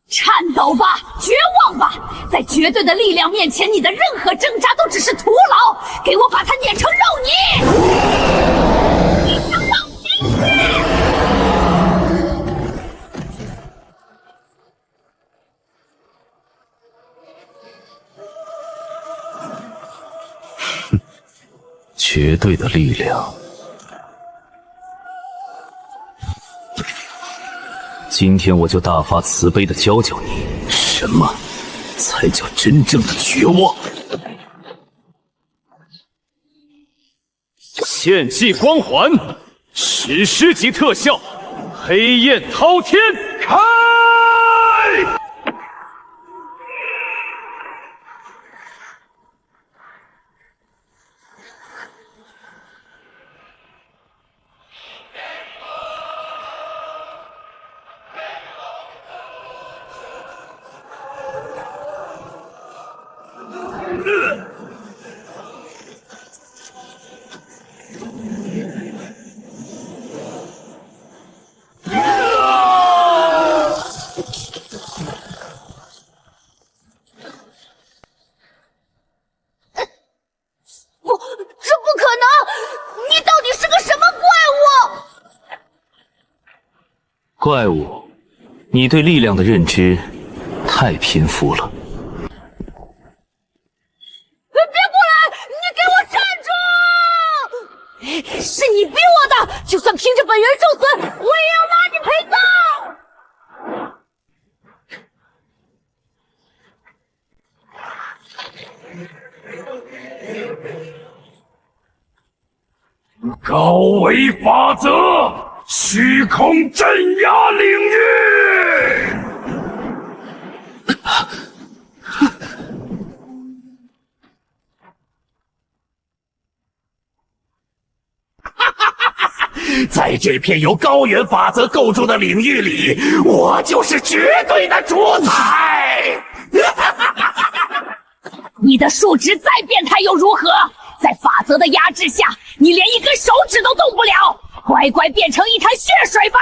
颤抖吧，绝望吧！在绝对的力量面前，你的任何挣扎都只是徒劳。给我把它碾成肉泥！你想到平哼，绝对的力量。今天我就大发慈悲的教教你，什么才叫真正的绝望。献祭光环，史诗级特效，黑焰滔天，开！怪物，你对力量的认知太贫乏了。别过来！你给我站住！是你逼我的，就算凭着本源受损，我也要拿你赔葬！高维法则，虚空镇压领域。在这片由高原法则构筑的领域里，我就是绝对的主宰。你的数值再变态又如何？在法则的压制下，你连一根手指都动不了，乖乖变成一滩血水吧！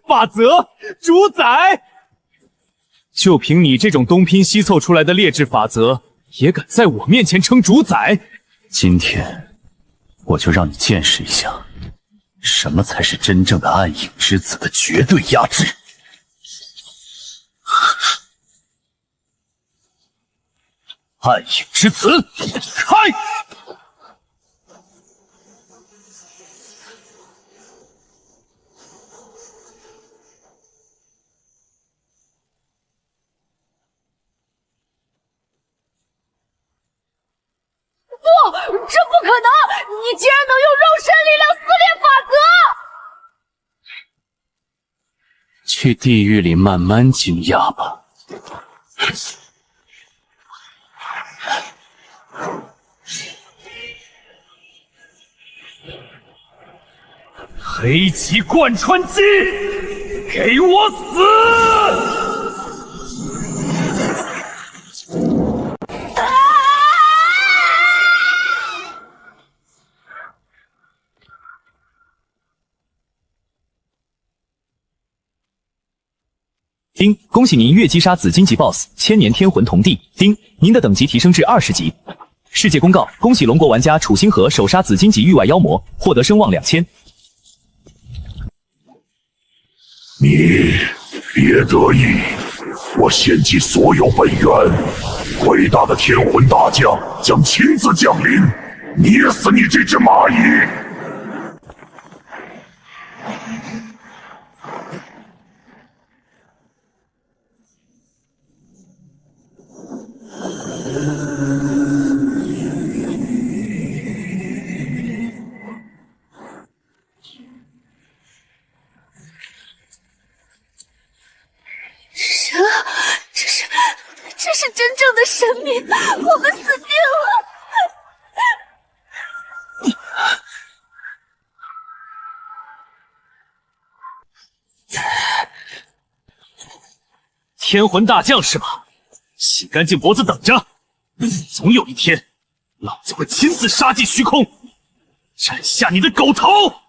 法则主宰，就凭你这种东拼西凑出来的劣质法则，也敢在我面前称主宰？今天我就让你见识一下，什么才是真正的暗影之子的绝对压制。暗影之子，开！不，这不可能！你竟然能用肉身力量撕裂法则！去地狱里慢慢惊讶吧。黑极贯穿机，给我死！丁，恭喜您跃击杀紫荆级 BOSS 千年天魂铜帝。丁，您的等级提升至20级。世界公告，恭喜龙国玩家楚星河手杀紫荆级域外妖魔，获得声望2000。你别得意，我献祭所有本源，伟大的天魂大将将亲自降临，捏死你这只蚂蚁！这是真正的神明，我们死定了！天魂大将是吧？洗干净脖子等着，总有一天，老子会亲自杀进虚空，斩下你的狗头！